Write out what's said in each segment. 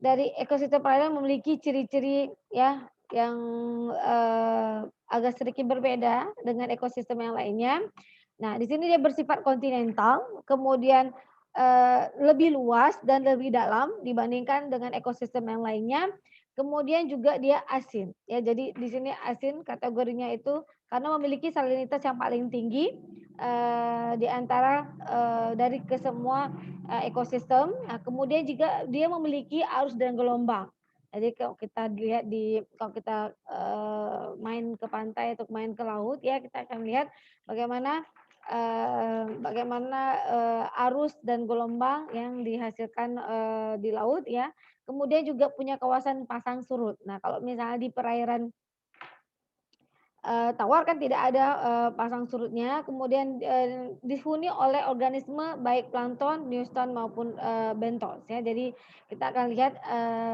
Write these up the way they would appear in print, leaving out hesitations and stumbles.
dari ekosistem perairan memiliki ciri-ciri ya yang, agak sedikit berbeda dengan ekosistem yang lainnya. Nah, di sini dia bersifat kontinental, kemudian, lebih luas dan lebih dalam dibandingkan dengan ekosistem yang lainnya. Kemudian juga dia asin, ya. Jadi di sini asin kategorinya itu karena memiliki salinitas yang paling tinggi, di antara, dari kesemua, ekosistem. Nah, kemudian juga dia memiliki arus dan gelombang. Jadi kalau kita lihat kalau kita, main ke pantai atau main ke laut ya, kita akan lihat bagaimana, arus dan gelombang yang dihasilkan, di laut ya. Kemudian juga punya kawasan pasang surut. Nah, kalau misalnya di perairan, tawar kan tidak ada, pasang surutnya, kemudian, dihuni oleh organisme baik plankton, newton maupun, bentos ya. Jadi kita akan lihat,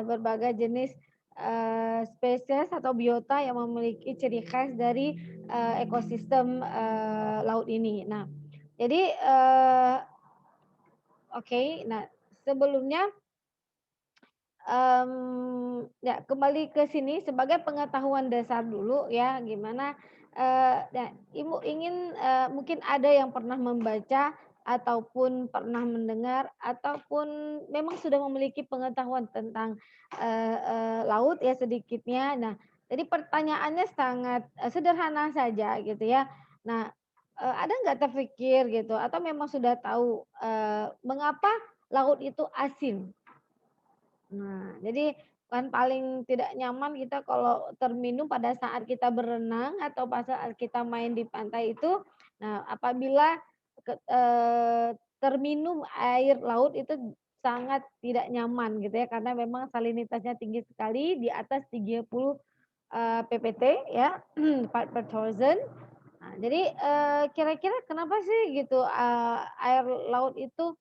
berbagai jenis, spesies atau biota yang memiliki ciri khas dari, ekosistem, laut ini. Nah, jadi, oke, nah sebelumnya ya kembali ke sini sebagai pengetahuan dasar dulu ya, gimana, ya Ibu ingin, mungkin ada yang pernah membaca ataupun pernah mendengar ataupun memang sudah memiliki pengetahuan tentang, laut ya sedikitnya. Nah, jadi pertanyaannya sangat, sederhana saja gitu ya. Nah, ada nggak terfikir gitu atau memang sudah tahu, mengapa laut itu asin? Nah, jadi kan paling tidak nyaman kita kalau terminum pada saat kita berenang atau pada saat kita main di pantai itu. Nah, apabila terminum air laut itu sangat tidak nyaman gitu ya, karena memang salinitasnya tinggi sekali di atas 30, ppt ya, part per thousand. Nah, jadi, kira-kira kenapa sih gitu, air laut itu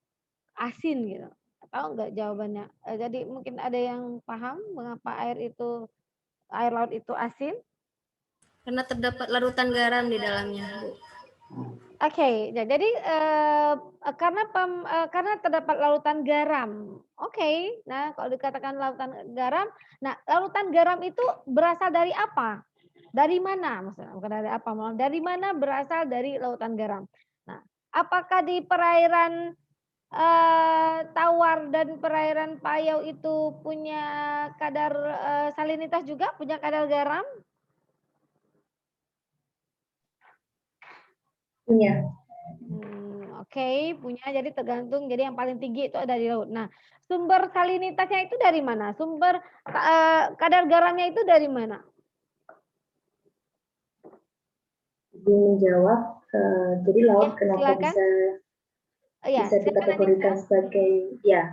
asin gitu? Tahu nggak jawabannya? Jadi mungkin ada yang paham mengapa air laut itu asin? Karena terdapat larutan garam di dalamnya, Bu. Oke, jadi, karena terdapat lautan garam. Oke, nah kalau dikatakan lautan garam, nah lautan garam itu berasal dari apa? Dari mana maksudnya? Bukan dari apa, malah dari mana berasal dari lautan garam? Nah, apakah di perairan Tawar dan perairan Payau itu punya kadar, salinitas juga, punya kadar garam? Punya. Oke, punya, jadi tergantung, jadi yang paling tinggi itu ada di laut. Nah, sumber salinitasnya itu dari mana? Kadar garamnya itu dari mana? Izin menjawab, jadi laut Ya, kenapa silakan. bisa Iya, bisa silakan Anissa. dikategorikan sebagai ya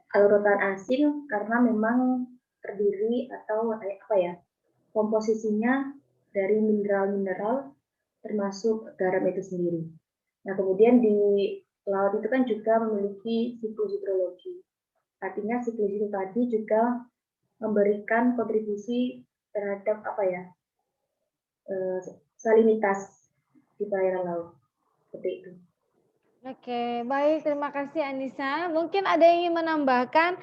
larutan asin karena memang terdiri atau apa ya komposisinya dari mineral-mineral termasuk garam itu sendiri. Nah kemudian di laut itu kan juga memiliki siklus hidrologi. Artinya siklus itu tadi juga memberikan kontribusi terhadap apa ya eh, salinitas di perairan laut seperti itu. Oke, baik, terima kasih Anissa. Mungkin ada yang ingin menambahkan,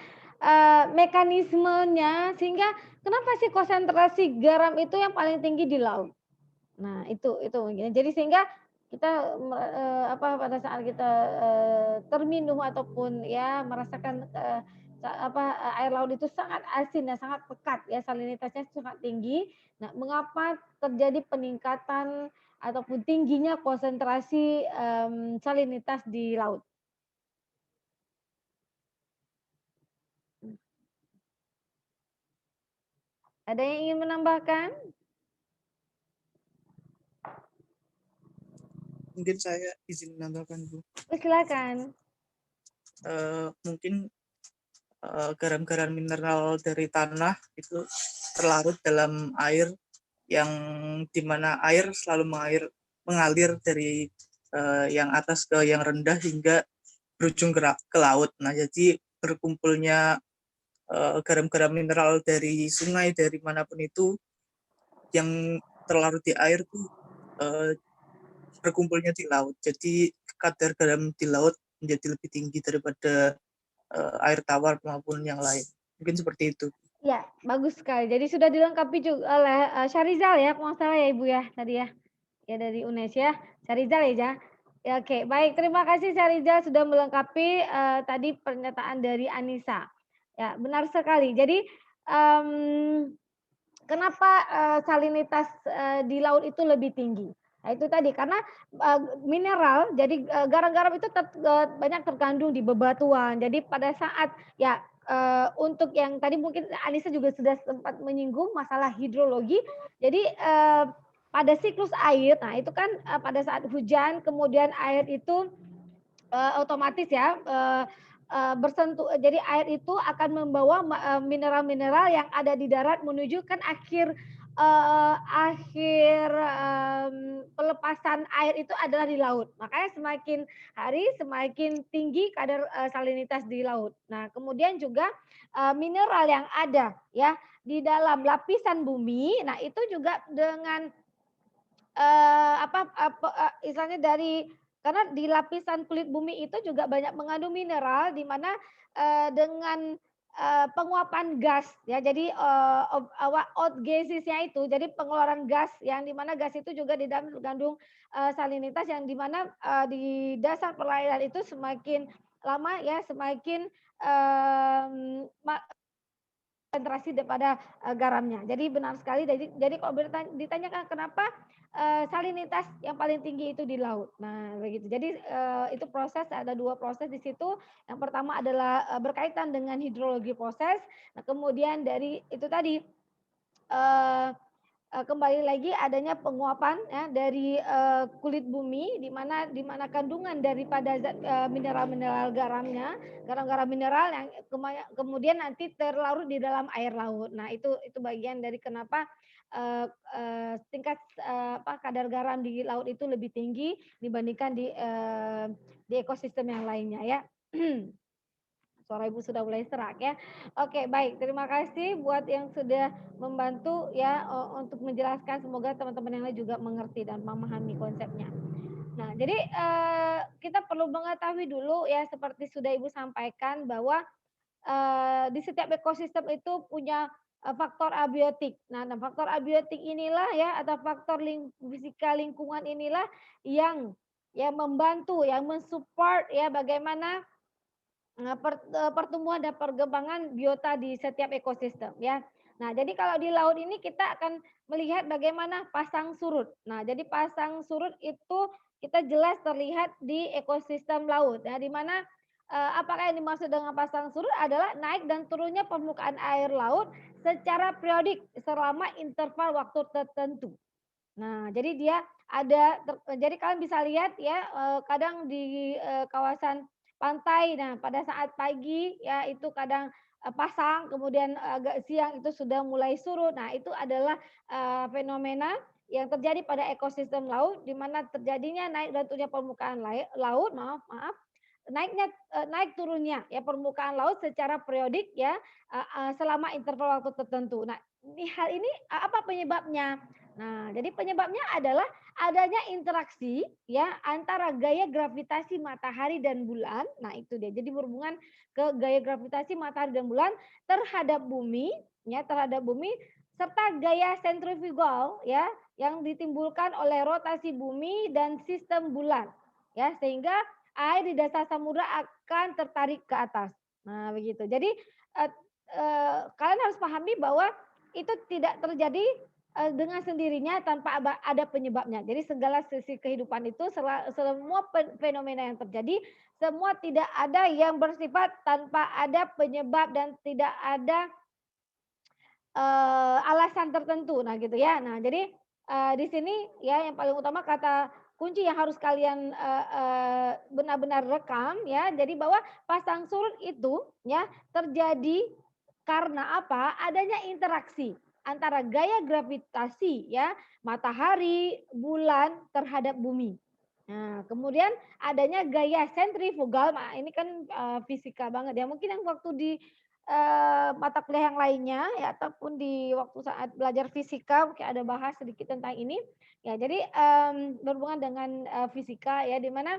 mekanismenya sehingga kenapa sih konsentrasi garam itu yang paling tinggi di laut? Nah, itu mungkin. Jadi sehingga kita pada saat kita, terminum ataupun ya merasakan, air laut itu sangat asin dan sangat pekat ya, salinitasnya sangat tinggi. Nah, mengapa terjadi peningkatan ataupun tingginya konsentrasi, salinitas di laut? Ada yang ingin menambahkan? Mungkin saya izin menambahkan Bu. Silakan. Mungkin garam-garam mineral dari tanah itu terlarut dalam air yang dimana air selalu mengalir dari yang atas ke yang rendah hingga berujung ke laut. Nah, jadi berkumpulnya garam-garam mineral dari sungai dari manapun itu yang terlarut di air tuh berkumpulnya di laut. Jadi kadar garam di laut menjadi lebih tinggi daripada air tawar maupun yang lain. Mungkin seperti itu. Ya, bagus sekali. Jadi sudah dilengkapi juga oleh Syarizal ya, kalau nggak salah ya Ibu ya tadi ya. Ya dari UNES ya, Syarizal ya. Ya, oke, baik. Terima kasih Syarizal sudah melengkapi tadi pernyataan dari Anissa. Ya, benar sekali. Jadi kenapa salinitas di laut itu lebih tinggi? Nah, itu tadi karena mineral, jadi garam-garam itu banyak terkandung di bebatuan. Jadi pada saat ya untuk yang tadi mungkin Anissa juga sudah sempat menyinggung masalah hidrologi. Jadi pada siklus air, nah itu kan pada saat hujan kemudian air itu otomatis ya bersentuh, jadi air itu akan membawa mineral-mineral yang ada di darat menuju kan akhir pelepasan air itu adalah di laut. Makanya semakin hari semakin tinggi kadar salinitas di laut. Nah, kemudian juga mineral yang ada ya di dalam lapisan bumi. Nah, itu juga dengan istilahnya dari karena di lapisan kulit bumi itu juga banyak mengandung mineral di mana dengan penguapan gas ya jadi outgasesnya itu jadi pengeluaran gas yang di mana gas itu juga di dalam mengandung salinitas yang di mana di dasar perairan itu semakin lama ya semakin konsentrasi daripada garamnya. Jadi benar sekali. Jadi kalau ditanyakan kenapa salinitas yang paling tinggi itu di laut. Nah, begitu. Jadi itu proses ada dua proses di situ. Yang pertama adalah berkaitan dengan hidrologi proses. Nah, kemudian dari itu tadi eh, kembali lagi adanya penguapan ya dari kulit bumi di mana kandungan daripada mineral-mineral garamnya, garam-garam mineral yang kemudian nanti terlarut di dalam air laut. Nah, itu bagian dari kenapa tingkat kadar garam di laut itu lebih tinggi dibandingkan di ekosistem yang lainnya ya. Suara Ibu sudah mulai serak ya. Oke, baik. Terima kasih buat yang sudah membantu ya untuk menjelaskan. Semoga teman-teman yang lain juga mengerti dan memahami konsepnya. Nah, jadi kita perlu mengetahui dulu ya seperti sudah Ibu sampaikan bahwa di setiap ekosistem itu punya faktor abiotik. Nah, faktor abiotik inilah ya atau faktor fisika lingkungan inilah yang membantu, yang mensupport ya bagaimana pertumbuhan dan perkembangan biota di setiap ekosistem ya. Nah, jadi kalau di laut ini kita akan melihat bagaimana pasang surut. Nah, jadi pasang surut itu kita jelas terlihat di ekosistem laut ya di mana apakah yang dimaksud dengan pasang surut adalah naik dan turunnya permukaan air laut secara periodik selama interval waktu tertentu. Nah, jadi dia jadi kalian bisa lihat ya kadang di kawasan pantai. Nah, pada saat pagi ya itu kadang pasang, kemudian agak siang itu sudah mulai surut. Nah, itu adalah fenomena yang terjadi pada ekosistem laut di mana terjadinya naik dan turunnya permukaan laut, maaf, naik turunnya ya permukaan laut secara periodik ya selama interval waktu tertentu. Nah, hal ini apa penyebabnya? Nah, jadi penyebabnya adalah adanya interaksi ya antara gaya gravitasi matahari dan bulan. Nah, itu dia. Jadi berhubungan ke gaya gravitasi matahari dan bulan terhadap bumi serta gaya sentrifugal ya yang ditimbulkan oleh rotasi bumi dan sistem bulan. Ya, sehingga air di dasar samudra akan tertarik ke atas. Nah, begitu. Jadi kalian harus pahami bahwa itu tidak terjadi dengan sendirinya tanpa ada penyebabnya. Jadi segala sisi kehidupan itu semua fenomena yang terjadi semua tidak ada yang bersifat tanpa ada penyebab dan tidak ada alasan tertentu. Nah, gitu ya. Nah, jadi di sini ya yang paling utama kata kunci yang harus kalian benar-benar rekam ya. Jadi bahwa pasang surut itu ya terjadi karena apa? Adanya interaksi antara gaya gravitasi ya matahari, bulan terhadap bumi. Nah, kemudian adanya gaya sentrifugal. Nah, ini kan fisika banget ya. Mungkin yang waktu di mata kuliah yang lainnya ya ataupun di waktu saat belajar fisika mungkin ada bahas sedikit tentang ini. Ya, jadi berhubungan dengan fisika ya di mana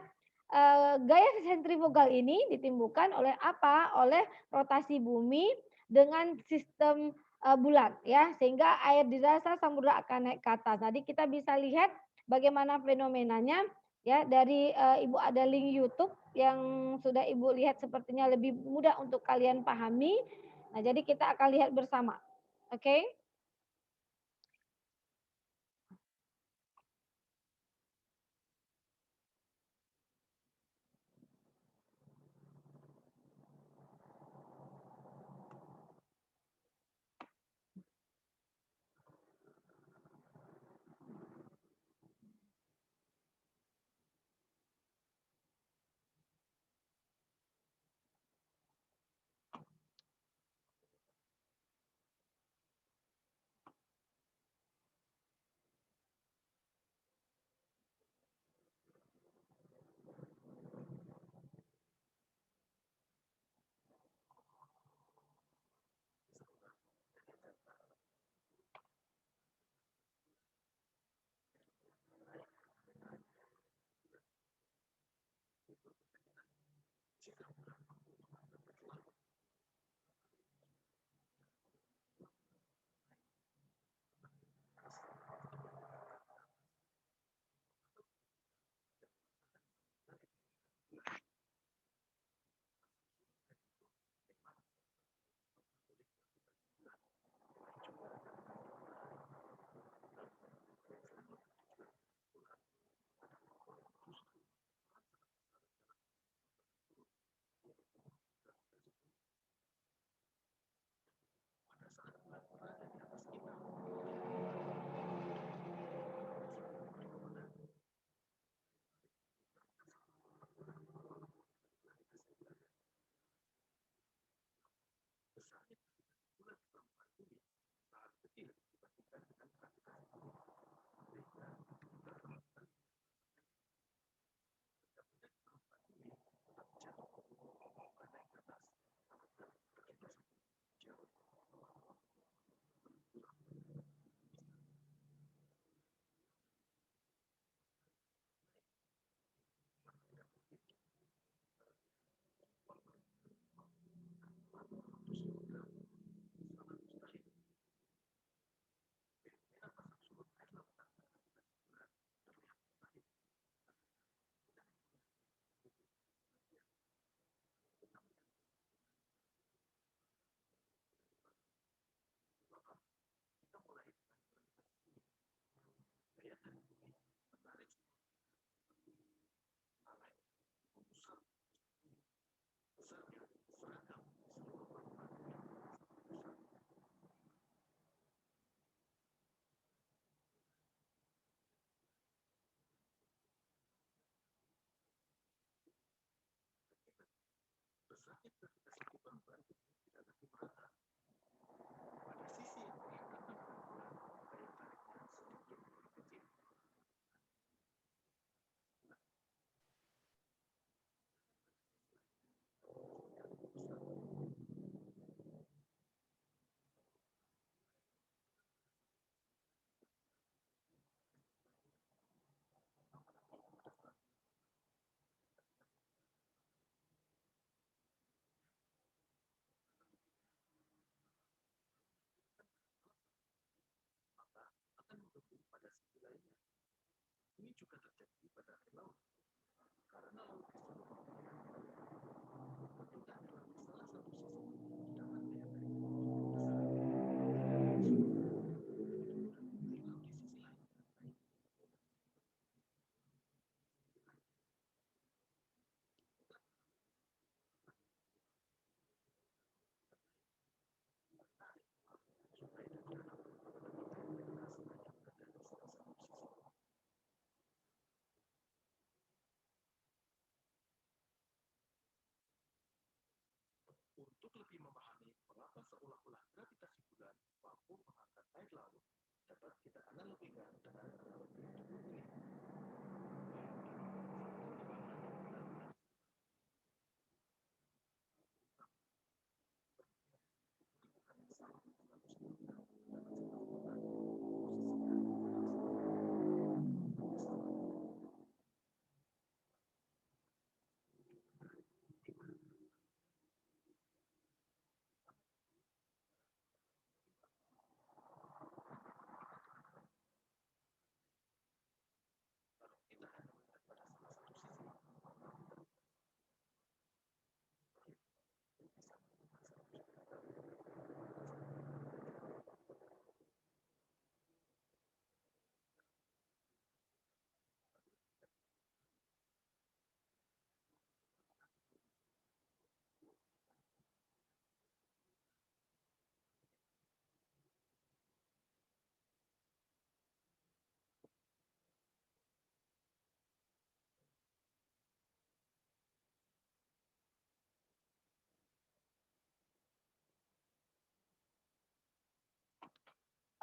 gaya sentrifugal ini ditimbulkan oleh apa? Oleh rotasi bumi dengan sistem bulat ya, sehingga air di dasar samudra akan naik ke atas. Tadi kita bisa lihat bagaimana fenomenanya ya dari Ibu ada link YouTube yang sudah Ibu lihat sepertinya lebih mudah untuk kalian pahami. Nah, jadi kita akan lihat bersama. Oke?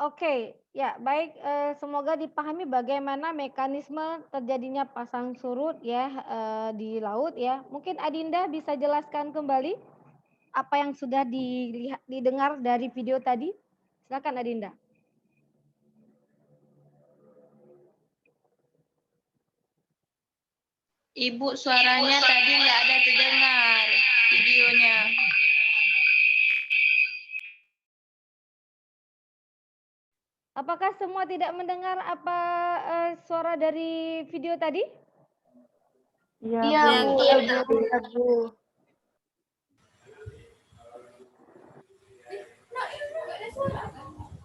Oke, ya baik, semoga dipahami bagaimana mekanisme terjadinya pasang surut ya, di laut ya. Mungkin Adinda bisa jelaskan kembali apa yang sudah didengar dari video tadi? Silakan Adinda. Ibu, suaranya tadi nggak ada terdengar videonya. Apakah semua tidak mendengar apa, suara dari video tadi? Iya, Bu.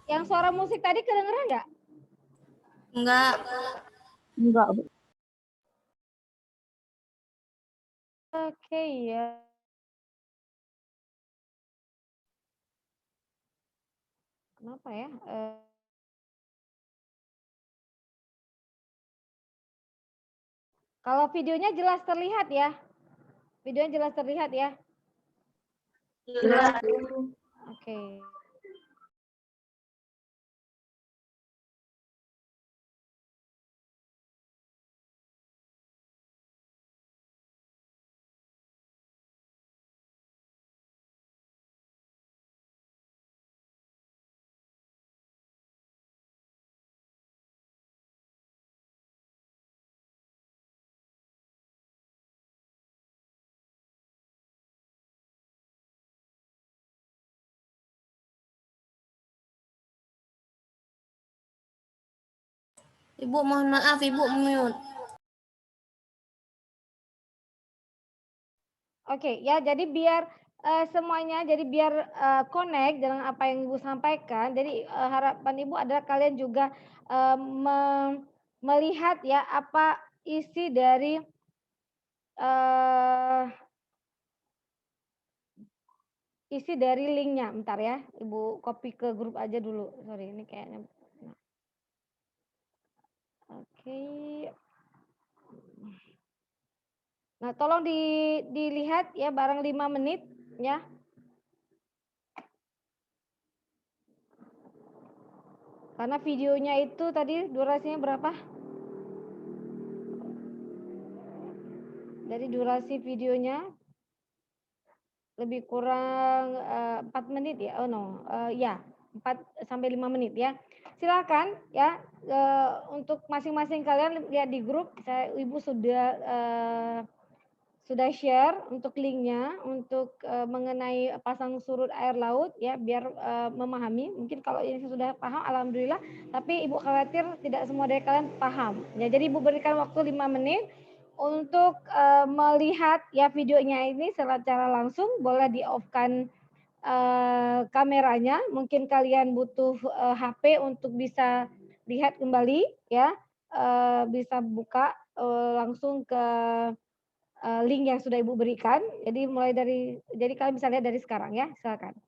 Yang suara musik tadi kedengeran nggak? Enggak. Enggak, Bu. Oke ya. Kenapa ya? Kalau videonya jelas terlihat ya? Videonya jelas terlihat ya? Jelas. Oke. Ibu, mohon maaf, Ibu mute. Oke, ya jadi biar semuanya jadi biar connect dengan apa yang Ibu sampaikan. Jadi harapan Ibu adalah kalian juga melihat ya apa isi dari linknya. Bentar ya, Ibu copy ke grup aja dulu. Sorry, ini kayaknya. Nah. Oke. Nah, tolong dilihat ya barang 5 menit ya. Karena videonya itu tadi durasinya berapa? Dari durasi videonya lebih kurang 4 menit ya. Oh no, ya 4 sampai 5 menit ya. Silakan ya untuk masing-masing kalian lihat di grup. Ibu sudah share untuk linknya untuk mengenai pasang surut air laut ya biar memahami. Mungkin kalau ini sudah paham alhamdulillah, tapi Ibu khawatir tidak semua dari kalian paham. Ya, jadi Ibu berikan waktu 5 menit untuk melihat ya videonya ini secara langsung, boleh di-off-kan kameranya. Mungkin kalian butuh HP untuk bisa lihat kembali ya. Bisa buka langsung ke link yang sudah Ibu berikan. Jadi kalian bisa lihat dari sekarang ya, silakan.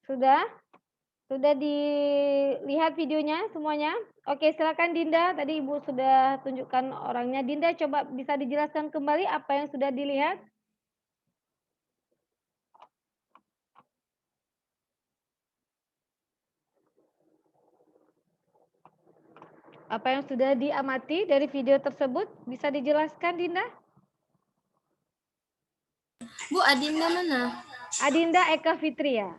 Sudah? Sudah dilihat videonya semuanya? Oke, silakan Dinda. Tadi Ibu sudah tunjukkan orangnya. Dinda, coba bisa dijelaskan kembali apa yang sudah dilihat? Apa yang sudah diamati dari video tersebut? Bisa dijelaskan, Dinda? Bu, Adinda mana? Adinda Eka Fitria.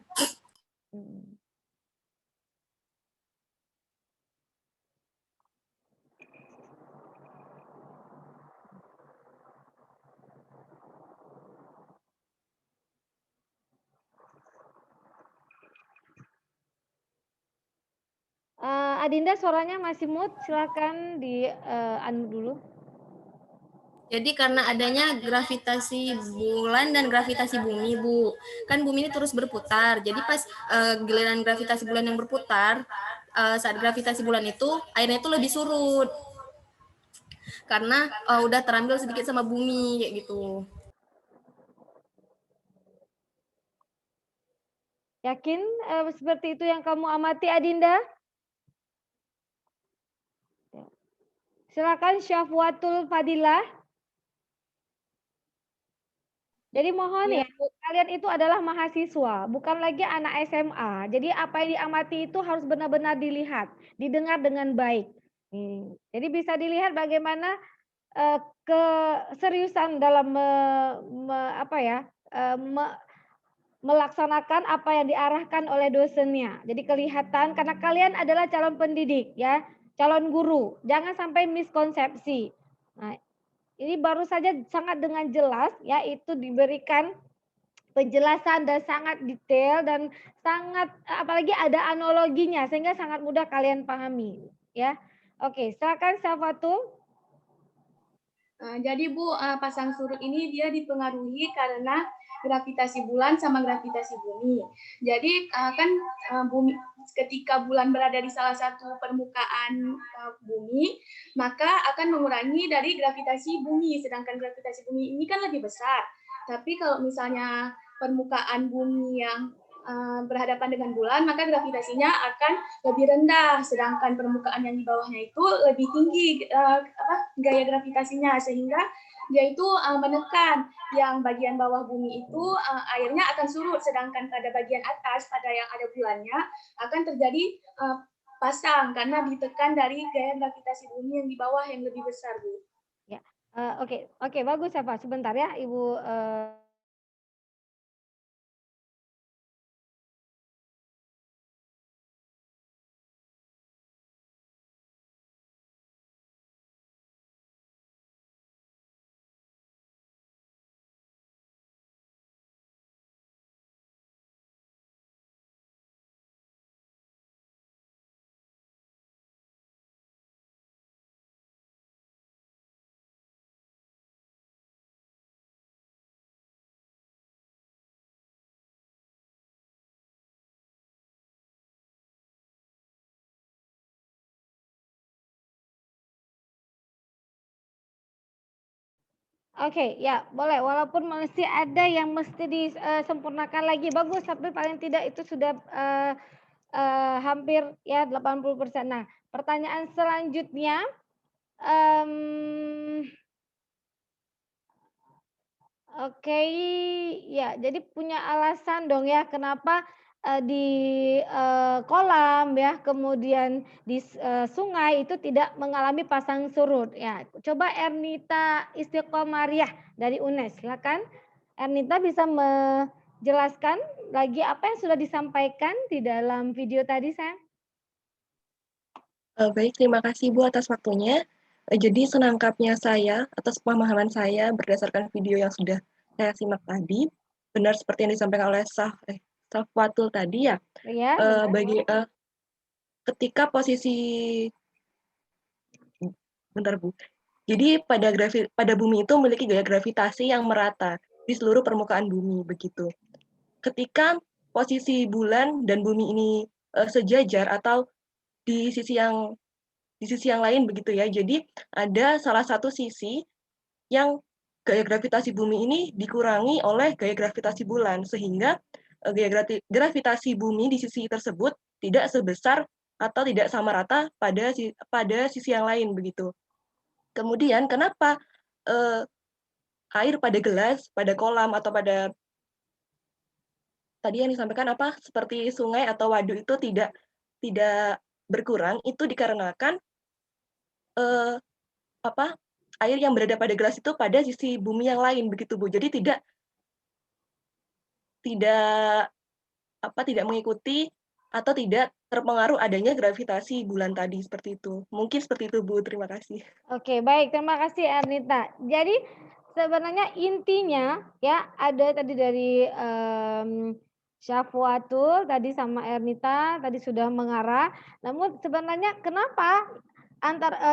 Adinda suaranya masih mute, silakan di unmute dulu. Jadi karena adanya gravitasi bulan dan gravitasi bumi, Bu. Kan bumi ini terus berputar. Jadi pas giliran gravitasi bulan yang berputar, saat gravitasi bulan itu, airnya itu lebih surut. Karena udah terambil sedikit sama bumi, kayak gitu. Yakin seperti itu yang kamu amati, Adinda? Silakan Syafwatul Fadilah. Jadi mohon ya, kalian itu adalah mahasiswa, bukan lagi anak SMA. Jadi apa yang diamati itu harus benar-benar dilihat, didengar dengan baik. Jadi bisa dilihat bagaimana keseriusan dalam melaksanakan apa yang diarahkan oleh dosennya. Jadi kelihatan karena kalian adalah calon pendidik ya, calon guru. Jangan sampai miskonsepsi. Nah, ini baru saja sangat dengan jelas ya itu diberikan penjelasan dan sangat detail dan sangat apalagi ada analoginya sehingga sangat mudah kalian pahami ya. Oke, silakan Syafwatul. Jadi Bu, pasang surut ini dia dipengaruhi karena gravitasi bulan sama gravitasi bumi. Jadi kan bumi ketika bulan berada di salah satu permukaan bumi, maka akan mengurangi dari gravitasi bumi, sedangkan gravitasi bumi ini kan lebih besar. Tapi kalau misalnya permukaan bumi yang berhadapan dengan bulan, maka gravitasinya akan lebih rendah, sedangkan permukaan yang di bawahnya itu lebih tinggi gaya gravitasinya, sehingga dia itu menekan yang bagian bawah bumi itu airnya akan surut, sedangkan pada bagian atas, pada yang ada bulannya, akan terjadi pasang karena ditekan dari gaya gravitasi bumi yang di bawah yang lebih besar, Bu. Ya, oke, bagus ya Pak. Sebentar ya, Ibu. Oke, ya boleh. Walaupun masih ada yang mesti disempurnakan lagi. Bagus, tapi paling tidak itu sudah hampir ya 80%. Nah, pertanyaan selanjutnya, oke, ya jadi punya alasan dong ya kenapa di kolam ya, kemudian di sungai itu tidak mengalami pasang surut ya. Coba Ernita Istiqomariah dari UNES, silakan. Ernita bisa menjelaskan lagi apa yang sudah disampaikan di dalam video tadi, sayang? Baik, terima kasih Bu atas waktunya. Jadi senangkapnya saya, atas pemahaman saya berdasarkan video yang sudah saya simak tadi, benar seperti yang disampaikan oleh Syafwatul tadi ya. Iya. Ketika posisi, bentar Bu. Jadi pada bumi itu memiliki gaya gravitasi yang merata di seluruh permukaan bumi begitu. Ketika posisi bulan dan bumi ini sejajar atau di sisi yang lain begitu ya. Jadi ada salah satu sisi yang gaya gravitasi bumi ini dikurangi oleh gaya gravitasi bulan, sehingga gaya gravitasi bumi di sisi tersebut tidak sebesar atau tidak sama rata pada sisi yang lain begitu. Kemudian kenapa air pada gelas, pada kolam atau pada tadi yang disampaikan apa seperti sungai atau waduk itu tidak berkurang, itu dikarenakan air yang berada pada gelas itu pada sisi bumi yang lain begitu Bu. Jadi tidak mengikuti atau tidak terpengaruh adanya gravitasi bulan tadi seperti itu. Mungkin seperti itu Bu. Terima kasih. Oke, baik. Terima kasih Ernita. Jadi sebenarnya intinya ya ada tadi dari Syafwatul tadi sama Ernita tadi sudah mengarah. Namun sebenarnya kenapa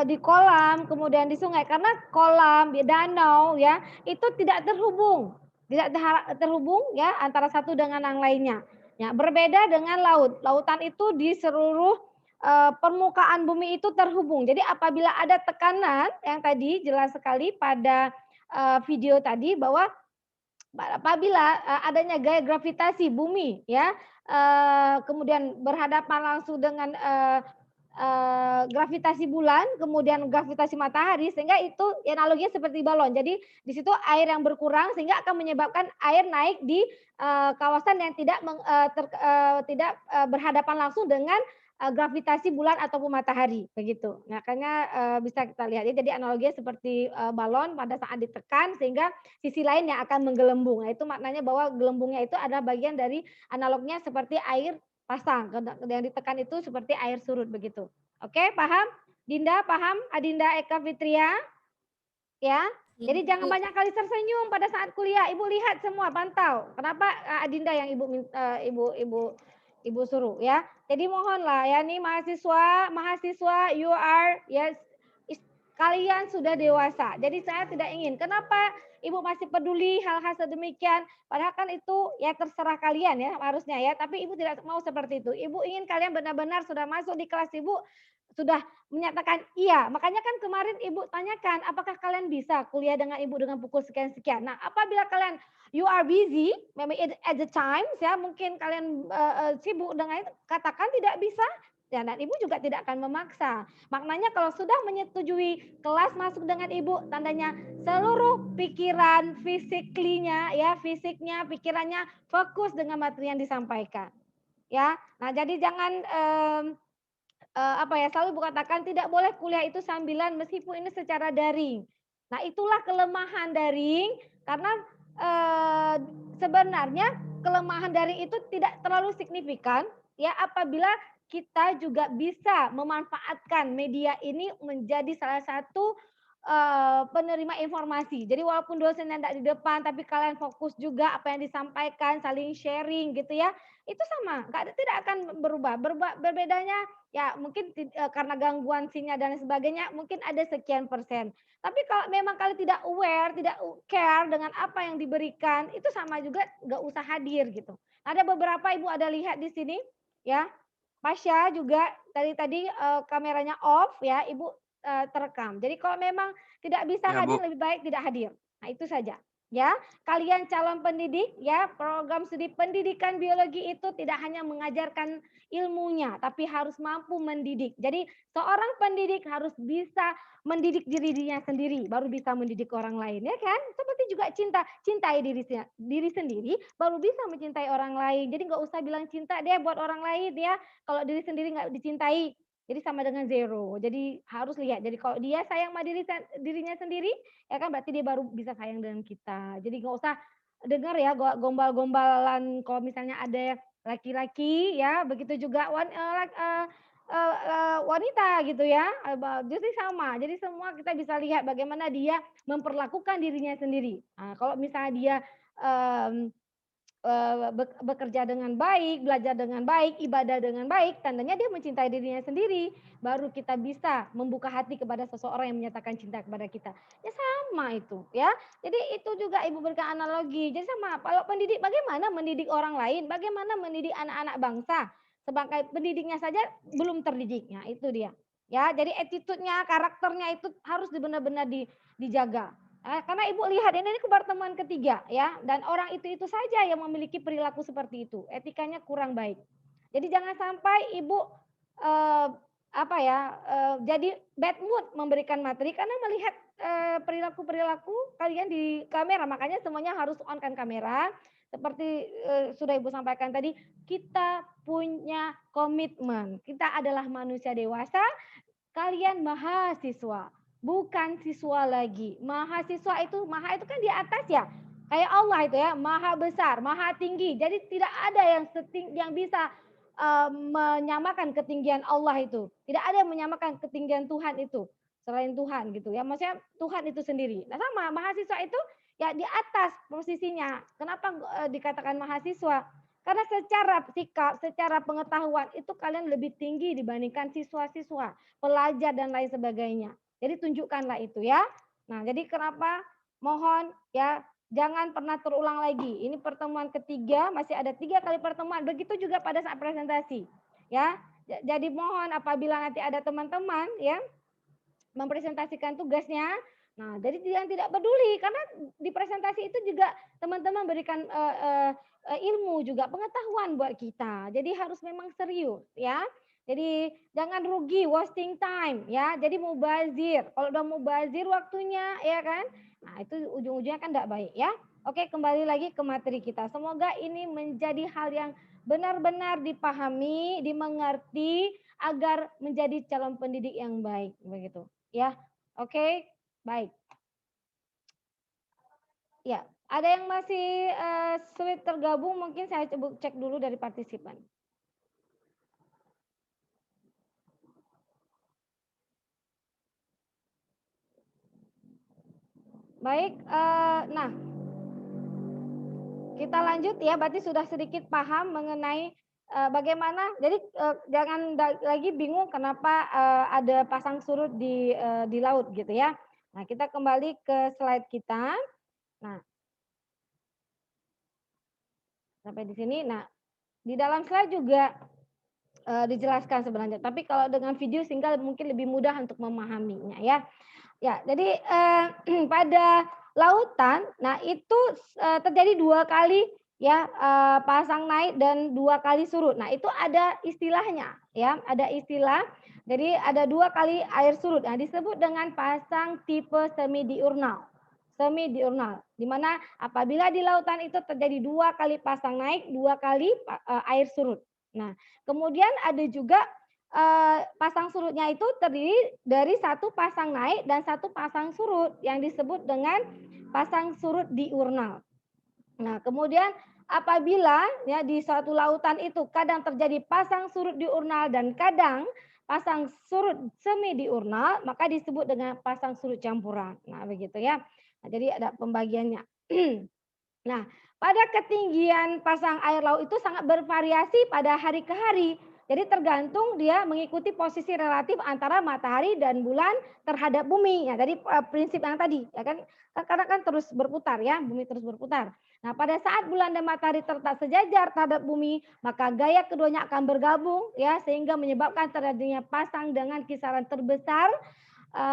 di kolam kemudian di sungai, karena kolam di danau ya itu tidak terhubung ya antara satu dengan yang lainnya ya, berbeda dengan lautan itu di seluruh permukaan bumi itu terhubung. Jadi apabila ada tekanan yang tadi jelas sekali pada video tadi bahwa apabila adanya gaya gravitasi bumi ya kemudian berhadapan langsung dengan gravitasi bulan, kemudian gravitasi matahari, sehingga itu analoginya seperti balon. Jadi di situ air yang berkurang sehingga akan menyebabkan air naik di kawasan yang tidak berhadapan langsung dengan gravitasi bulan ataupun matahari, begitu. Makanya bisa kita lihat. Jadi analoginya seperti balon pada saat ditekan sehingga sisi lain yang akan menggelembung. Nah, itu maknanya bahwa gelembungnya itu adalah bagian dari analognya seperti air pasang, yang ditekan itu seperti air surut begitu. Oke, paham? Dinda paham? Adinda Eka Fitria? Ya. Jadi jangan banyak kali tersenyum pada saat kuliah. Ibu lihat semua, pantau. Kenapa Adinda yang ibu suruh ya. Jadi mohonlah ya nih mahasiswa you are yes kalian sudah dewasa. Jadi saya tidak ingin. Kenapa Ibu masih peduli hal-hal sedemikian? Padahal kan itu ya terserah kalian ya harusnya ya. Tapi Ibu tidak mau seperti itu. Ibu ingin kalian benar-benar sudah masuk di kelas Ibu sudah menyatakan iya. Makanya kan kemarin Ibu tanyakan apakah kalian bisa kuliah dengan Ibu dengan pukul sekian-sekian. Nah, apabila kalian you are busy, maybe at the times ya mungkin kalian sibuk dengan itu, katakan tidak bisa. Ya, dan Ibu juga tidak akan memaksa. Maknanya kalau sudah menyetujui kelas masuk dengan Ibu, tandanya seluruh pikiran fisiknya, pikirannya fokus dengan materi yang disampaikan. Ya, nah jadi jangan selalu Ibu katakan tidak boleh kuliah itu sambilan meskipun ini secara daring. Nah itulah kelemahan daring karena sebenarnya kelemahan daring itu tidak terlalu signifikan ya apabila kita juga bisa memanfaatkan media ini menjadi salah satu penerima informasi. Jadi walaupun dosen yang tidak di depan, tapi kalian fokus juga apa yang disampaikan, saling sharing gitu ya. Itu sama, tidak akan berubah. Berbedanya ya mungkin karena gangguan sinyal dan sebagainya, mungkin ada sekian persen. Tapi kalau memang kalian tidak aware, tidak care dengan apa yang diberikan, itu sama juga nggak usah hadir gitu. Ada beberapa Ibu ada lihat di sini ya. Pasha juga tadi kameranya off ya, Ibu terekam. Jadi kalau memang tidak bisa Ya, hadir Bu. lebih baik tidak hadir. Nah, itu saja. Ya, kalian calon pendidik ya, program studi pendidikan biologi itu tidak hanya mengajarkan ilmunya, tapi harus mampu mendidik. Jadi, seorang pendidik harus bisa mendidik dirinya sendiri, baru bisa mendidik orang lain, ya kan? Seperti juga cintai diri sendiri, baru bisa mencintai orang lain. Jadi nggak usah bilang cinta deh buat orang lain ya, kalau diri sendiri nggak dicintai. Jadi sama dengan zero. Jadi harus lihat. Jadi kalau dia sayang sama dirinya sendiri, ya kan berarti dia baru bisa sayang dengan kita. Jadi nggak usah dengar ya gombal-gombalan kalau misalnya ada laki-laki ya, begitu juga wanita gitu ya. Jadi sama. Jadi semua kita bisa lihat bagaimana dia memperlakukan dirinya sendiri. Nah, kalau misalnya dia bekerja dengan baik, belajar dengan baik, ibadah dengan baik, tandanya dia mencintai dirinya sendiri. Baru kita bisa membuka hati kepada seseorang yang menyatakan cinta kepada kita. Ya sama itu, ya. Jadi itu juga Ibu berikan analogi. Jadi sama, kalau pendidik bagaimana mendidik orang lain, bagaimana mendidik anak-anak bangsa. Sebagai pendidiknya saja belum terdidiknya, itu dia. Ya, jadi attitude-nya, karakternya itu harus benar-benar dijaga. Karena Ibu lihat ini pertemuan ketiga ya, dan orang itu saja yang memiliki perilaku seperti itu, etikanya kurang baik. Jadi jangan sampai Ibu jadi bad mood memberikan materi karena melihat perilaku-perilaku kalian di kamera, makanya semuanya harus on kan kamera. Seperti sudah Ibu sampaikan tadi, kita punya komitmen. Kita adalah manusia dewasa, kalian mahasiswa, bukan siswa lagi. Mahasiswa itu, maha itu kan di atas ya. Kayak Allah itu ya, maha besar, maha tinggi. Jadi tidak ada yang bisa menyamakan ketinggian Allah itu. Tidak ada yang menyamakan ketinggian Tuhan itu selain Tuhan gitu ya. Maksudnya Tuhan itu sendiri. Nah, sama mahasiswa itu ya di atas posisinya. Kenapa dikatakan mahasiswa? Karena secara sikap, secara pengetahuan itu kalian lebih tinggi dibandingkan siswa-siswa, pelajar dan lain sebagainya. Jadi tunjukkanlah itu ya. Nah, jadi kenapa mohon ya jangan pernah terulang lagi. Ini pertemuan ketiga, masih ada 3 kali pertemuan. Begitu juga pada saat presentasi. Ya. Jadi mohon apabila nanti ada teman-teman ya mempresentasikan tugasnya, nah jadi yang tidak peduli karena di presentasi itu juga teman-teman berikan ilmu juga pengetahuan buat kita. Jadi harus memang serius ya. Jadi jangan rugi wasting time ya. Jadi mubazir. Kalau udah mubazir waktunya ya kan. Nah, itu ujung-ujungnya kan tidak baik ya. Oke, kembali lagi ke materi kita. Semoga ini menjadi hal yang benar-benar dipahami, dimengerti agar menjadi calon pendidik yang baik begitu. Ya. Oke, baik. Ya, ada yang masih sulit tergabung, mungkin saya coba cek dulu dari partisipan. Baik, nah kita lanjut ya, berarti sudah sedikit paham mengenai bagaimana, jadi jangan lagi bingung kenapa ada pasang surut di laut gitu ya. Nah, kita kembali ke slide kita. Nah, sampai di sini. Nah, di dalam slide juga dijelaskan sebenarnya. Tapi kalau dengan video sehingga mungkin lebih mudah untuk memahaminya ya. Ya, jadi pada lautan, nah itu terjadi 2 kali ya pasang naik dan 2 kali surut. Nah, itu ada istilahnya ya, ada istilah. Jadi ada 2 kali air surut. Nah, disebut dengan pasang tipe semi diurnal. Semi diurnal, di mana apabila di lautan itu terjadi 2 kali pasang naik, 2 kali air surut. Nah, kemudian ada juga pasang surutnya itu terdiri dari 1 pasang naik dan 1 pasang surut yang disebut dengan pasang surut diurnal. Nah, kemudian apabila ya di suatu lautan itu kadang terjadi pasang surut diurnal dan kadang pasang surut semi diurnal, maka disebut dengan pasang surut campuran. Nah, begitu ya. Nah, jadi ada pembagiannya. Nah, pada ketinggian pasang air laut itu sangat bervariasi pada hari ke hari. Jadi tergantung dia mengikuti posisi relatif antara matahari dan bulan terhadap bumi. Ya, jadi prinsip yang tadi, ya kan? Karena kan terus berputar ya, bumi terus berputar. Nah, pada saat bulan dan matahari terletak sejajar terhadap bumi, maka gaya keduanya akan bergabung ya sehingga menyebabkan terjadinya pasang dengan kisaran terbesar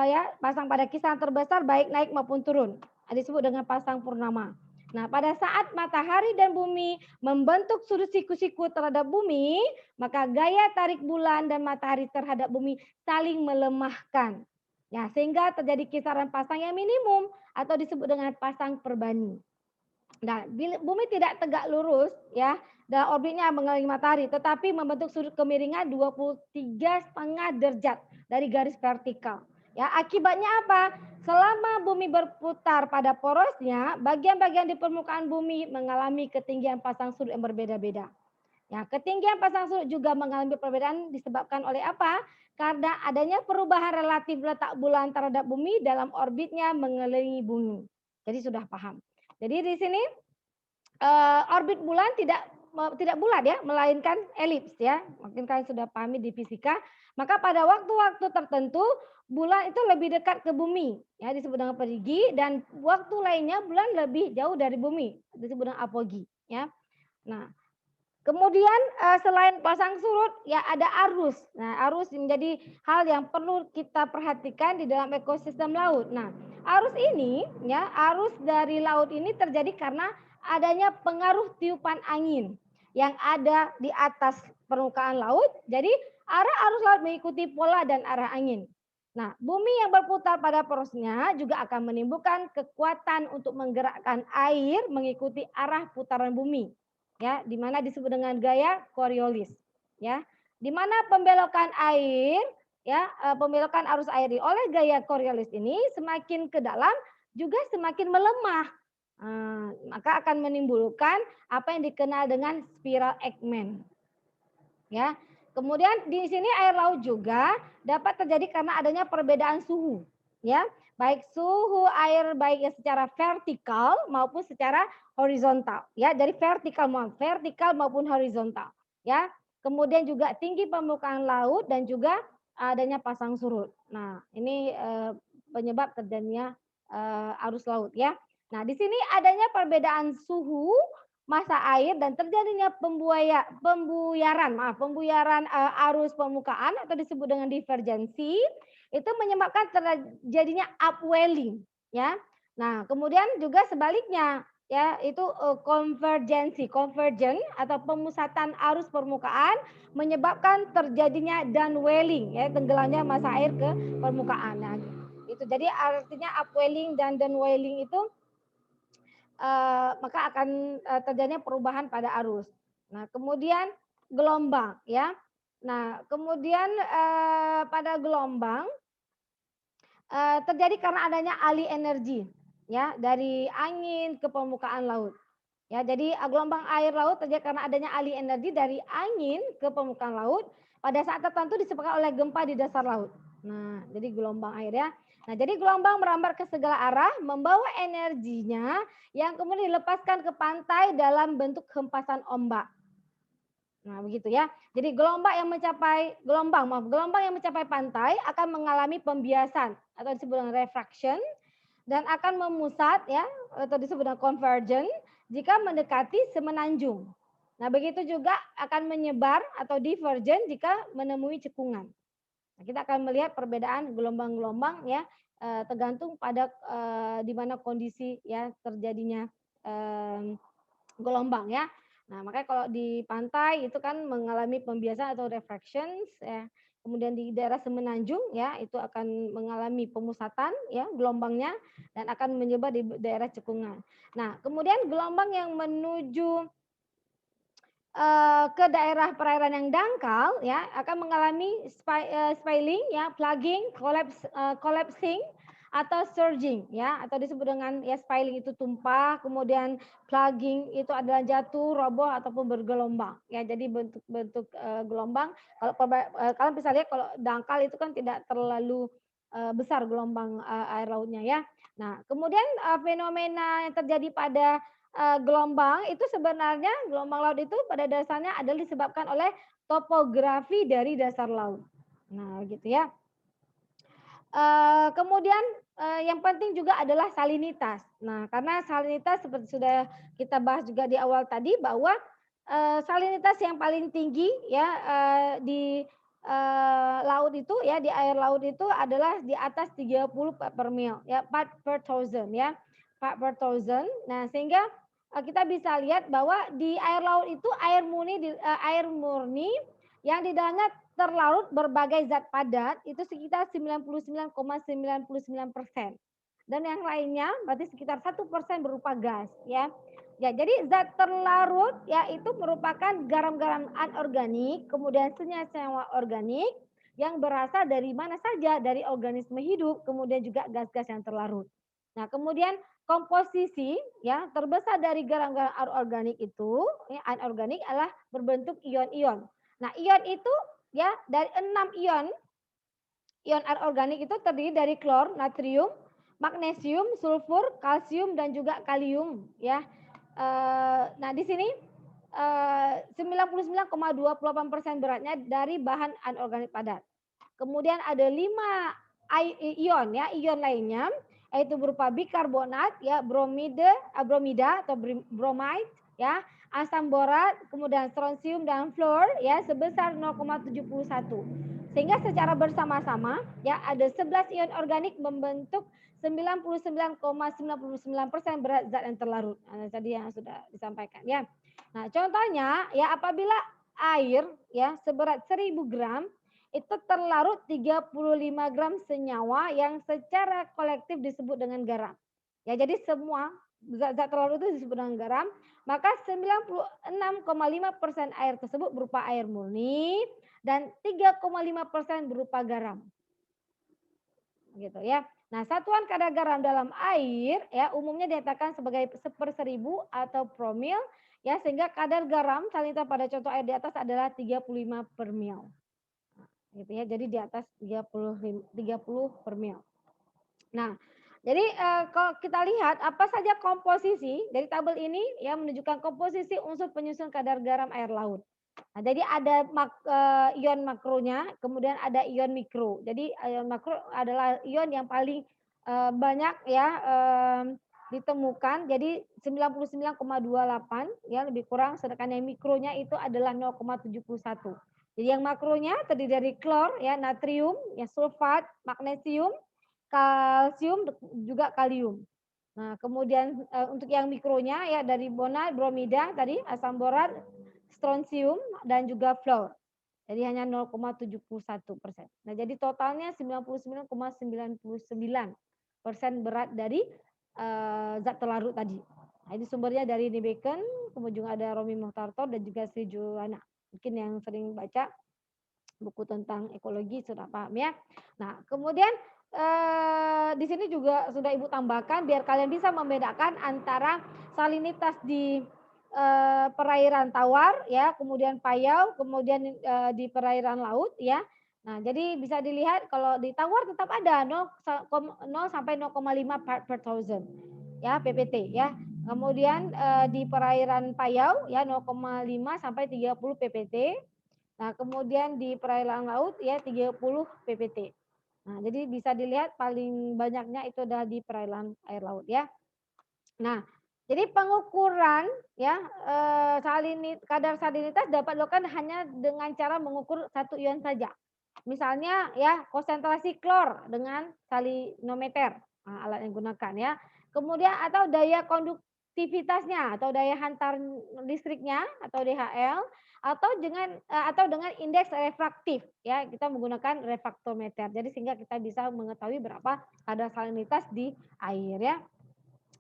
ya, pasang pada kisaran terbesar baik naik maupun turun. Disebut dengan pasang purnama. Nah, pada saat matahari dan bumi membentuk sudut siku-siku terhadap bumi, maka gaya tarik bulan dan matahari terhadap bumi saling melemahkan. Ya, sehingga terjadi kisaran pasang yang minimum atau disebut dengan pasang perbani. Nah, bumi tidak tegak lurus ya, dan orbitnya mengelilingi matahari, tetapi membentuk sudut kemiringan 23,5 derajat dari garis vertikal. Ya, akibatnya apa? Selama bumi berputar pada porosnya, bagian-bagian di permukaan bumi mengalami ketinggian pasang surut yang berbeda-beda. Ya, ketinggian pasang surut juga mengalami perbedaan disebabkan oleh apa? Karena adanya perubahan relatif letak bulan terhadap bumi dalam orbitnya mengelilingi bumi. Jadi sudah paham. Jadi di sini orbit bulan tidak bulat ya, melainkan elips ya. Mungkin kalian sudah pahami di fisika. Maka pada waktu-waktu tertentu bulan itu lebih dekat ke bumi, ya disebut dengan perigi, dan waktu lainnya bulan lebih jauh dari bumi, disebut dengan apogi, ya. Nah, Kemudian selain pasang surut ya ada arus. Nah, arus menjadi hal yang perlu kita perhatikan di dalam ekosistem laut. Nah, arus ini ya, arus dari laut ini terjadi karena adanya pengaruh tiupan angin yang ada di atas permukaan laut. Jadi, arah arus laut mengikuti pola dan arah angin. Nah, bumi yang berputar pada porosnya juga akan menimbulkan kekuatan untuk menggerakkan air mengikuti arah putaran bumi. Ya, di mana disebut dengan gaya Coriolis, ya. Di mana pembelokan air, ya, pembelokan arus air oleh gaya Coriolis ini semakin ke dalam juga semakin melemah. Maka akan menimbulkan apa yang dikenal dengan spiral Ekman. Ya. Kemudian di sini air laut juga dapat terjadi karena adanya perbedaan suhu, ya. Baik suhu air baik secara vertikal maupun secara horizontal, ya. Dari vertikal maupun horizontal, ya. Kemudian juga tinggi permukaan laut dan juga adanya pasang surut. Nah, ini penyebab terjadinya arus laut, ya. Nah, di sini adanya perbedaan suhu masa air dan terjadinya pembuyaran arus permukaan atau disebut dengan divergensi itu menyebabkan terjadinya upwelling, ya. Nah, kemudian juga sebaliknya, ya, itu convergent atau pemusatan arus permukaan menyebabkan terjadinya downwelling, ya, tenggelamnya masa air ke permukaan. Nah, itu jadi artinya upwelling dan downwelling itu maka akan terjadinya perubahan pada arus. Nah, kemudian gelombang, ya. Nah, kemudian pada gelombang terjadi karena adanya alih energi, ya, dari angin ke permukaan laut. Ya, jadi gelombang air laut terjadi karena adanya alih energi dari angin ke permukaan laut pada saat tertentu disebabkan oleh gempa di dasar laut. Nah, jadi gelombang air, ya. Nah, jadi gelombang merambat ke segala arah, membawa energinya yang kemudian dilepaskan ke pantai dalam bentuk hempasan ombak. Nah, begitu ya. Jadi gelombang yang mencapai pantai akan mengalami pembiasan atau disebut dengan refraction dan akan memusat, ya, atau disebut dengan convergence jika mendekati semenanjung. Nah, begitu juga akan menyebar atau divergent jika menemui cekungan. Nah, kita akan melihat perbedaan gelombang-gelombang, ya, tergantung pada di mana kondisi, ya, terjadinya gelombang, ya. Nah, makanya kalau di pantai itu kan mengalami pembiasan atau refractions, ya. Kemudian di daerah semenanjung, ya, itu akan mengalami pemusatan, ya, gelombangnya dan akan menyebar di daerah cekungan. Nah, kemudian gelombang yang menuju ke daerah perairan yang dangkal, ya, akan mengalami spilling, ya, plugging, collapsing atau surging, ya, atau disebut dengan, ya, spilling itu tumpah, kemudian plugging itu adalah jatuh, roboh ataupun bergelombang, ya. Jadi bentuk-bentuk gelombang kalau bisa lihat kalau dangkal itu kan tidak terlalu besar gelombang air lautnya, ya. Nah, kemudian fenomena yang terjadi pada gelombang itu sebenarnya gelombang laut itu pada dasarnya adalah disebabkan oleh topografi dari dasar laut. Nah, gitu, ya. Kemudian yang penting juga adalah salinitas. Nah, karena salinitas seperti sudah kita bahas juga di awal tadi bahwa salinitas yang paling tinggi, ya, di laut itu, ya, di air laut itu adalah di atas 30 per mil, ya, part per thousand, ya, part per thousand. Nah, sehingga kita bisa lihat bahwa di air laut itu air murni yang di dalamnya terlarut berbagai zat padat itu sekitar 99,99%. Dan yang lainnya berarti sekitar 1% berupa gas, ya. Ya, jadi zat terlarut, ya, itu merupakan garam-garam anorganik, kemudian senyawa organik yang berasal dari mana saja, dari organisme hidup, kemudian juga gas-gas yang terlarut. Nah, kemudian komposisi, ya, terbesar dari garam-garam anorganik itu, ya, anorganik adalah berbentuk ion-ion. Nah, ion itu, ya, dari 6 ion anorganik itu terdiri dari klor, natrium, magnesium, sulfur, kalsium dan juga kalium, ya. Nah, di sini 99,28% beratnya dari bahan anorganik padat. Kemudian ada 5 ion, ya, ion lainnya yaitu berupa bikarbonat, ya, bromida atau bromide, ya, asam borat, kemudian strontium dan fluor ya sebesar 0,71. Sehingga secara bersama-sama ya ada 11 ion organik membentuk 99,99% berat zat yang terlarut. Nah, tadi yang sudah disampaikan ya. Nah, contohnya ya apabila air ya seberat 1000 gram itu terlarut 35 gram senyawa yang secara kolektif disebut dengan garam. Ya, jadi semua zat-zat terlarut itu disebut dengan garam, maka 96,5% air tersebut berupa air murni dan 3,5% berupa garam. Gitu ya. Nah, satuan kadar garam dalam air ya umumnya dinyatakan sebagai 1/1000 atau promil ya sehingga kadar garam salinitas pada contoh air di atas adalah 35 per mil. Gitu ya. Jadi di atas 30 per mil. Nah, jadi kalau kita lihat apa saja komposisi dari tabel ini ya menunjukkan komposisi unsur penyusun kadar garam air laut. Nah, jadi ada ion makronya, kemudian ada ion mikro. Jadi ion makro adalah ion yang paling banyak ya ditemukan. Jadi 99,28 ya lebih kurang, sedangkan yang mikronya itu adalah 0,71. Jadi yang makronya terdiri dari klor ya, natrium, ya sulfat, magnesium, kalsium juga kalium. Nah, kemudian untuk yang mikronya ya dari bonat, bromida tadi, asam borat, strontium dan juga fluor. Jadi hanya 0,71%. Nah, jadi totalnya 99,99% berat dari zat terlarut tadi. Nah, ini sumbernya dari Nibeken, kemudian ada Romi Muhtarto dan juga Sri Juwana. Mungkin yang sering baca buku tentang ekologi sudah paham ya. Nah, kemudian di sini juga sudah Ibu tambahkan biar kalian bisa membedakan antara salinitas di perairan tawar ya, kemudian payau, kemudian di perairan laut ya. Nah, jadi bisa dilihat kalau di tawar tetap ada 0 sampai 0,5 part per thousand ya PPT ya. Kemudian di perairan payau ya 0,5 sampai 30 PPT. Nah, kemudian di perairan laut ya 30 PPT. Nah, jadi bisa dilihat paling banyaknya itu adalah di perairan air laut ya. Nah, jadi pengukuran ya kadar salinitas dapat dilakukan hanya dengan cara mengukur satu ion saja. Misalnya ya konsentrasi klor dengan salinometer, alat yang digunakan ya. Kemudian atau daya konduktivitasnya atau daya hantar listriknya atau DHL atau dengan indeks refraktif ya, kita menggunakan refraktometer. Jadi sehingga kita bisa mengetahui berapa kadar salinitas di air ya.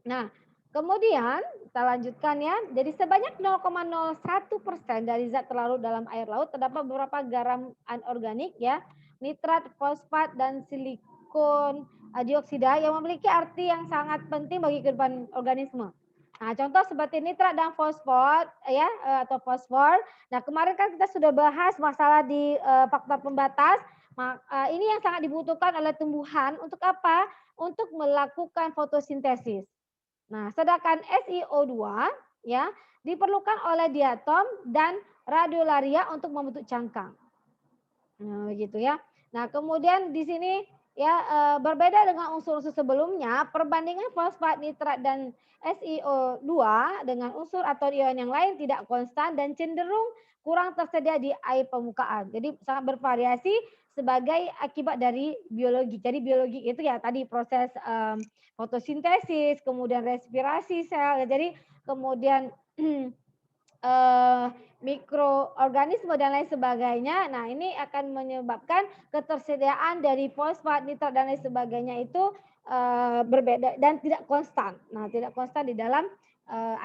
Nah, kemudian kita lanjutkan ya. Jadi sebanyak 0,01% dari zat terlarut dalam air laut terdapat beberapa garam anorganik ya, nitrat, fosfat dan silikon dioksida yang memiliki arti yang sangat penting bagi kehidupan organisme. Nah, contoh seperti nitrat dan fosfor ya atau fosfor. Nah, kemarin kan kita sudah bahas masalah di faktor pembatas. Ini yang sangat dibutuhkan oleh tumbuhan untuk apa? Untuk melakukan fotosintesis. Nah, sedangkan SiO2 ya diperlukan oleh diatom dan radiolaria untuk membentuk cangkang. Nah, begitu ya. Nah, kemudian di sini ya berbeda dengan unsur-unsur sebelumnya, perbandingan fosfat, nitrat dan SiO2 dengan unsur atau ion yang lain tidak konstan dan cenderung kurang tersedia di air permukaan. Jadi sangat bervariasi sebagai akibat dari biologi. Jadi biologi itu ya tadi proses fotosintesis, kemudian respirasi sel. Jadi kemudian mikroorganisme dan lain sebagainya. Nah, ini akan menyebabkan ketersediaan dari fosfat, nitrat dan lain sebagainya itu berbeda dan tidak konstan. Nah, tidak konstan di dalam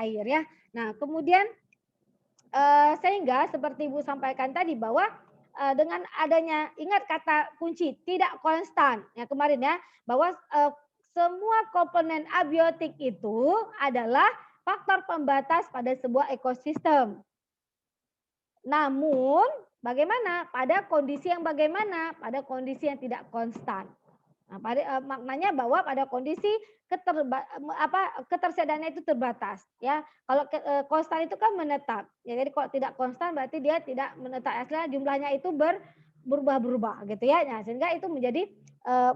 air ya. Nah, kemudian sehingga seperti Ibu sampaikan tadi bahwa dengan adanya ingat kata kunci tidak konstan ya kemarin ya bahwa semua komponen abiotik itu adalah faktor pembatas pada sebuah ekosistem. Namun bagaimana pada kondisi yang bagaimana? Pada kondisi yang tidak konstan. Nah, maknanya bahwa pada kondisi ketersediaannya itu terbatas ya. Kalau konstan itu kan menetap. Ya, jadi kalau tidak konstan berarti dia tidak menetap. Aslinya jumlahnya itu berubah-berubah gitu ya. Nah, sehingga itu menjadi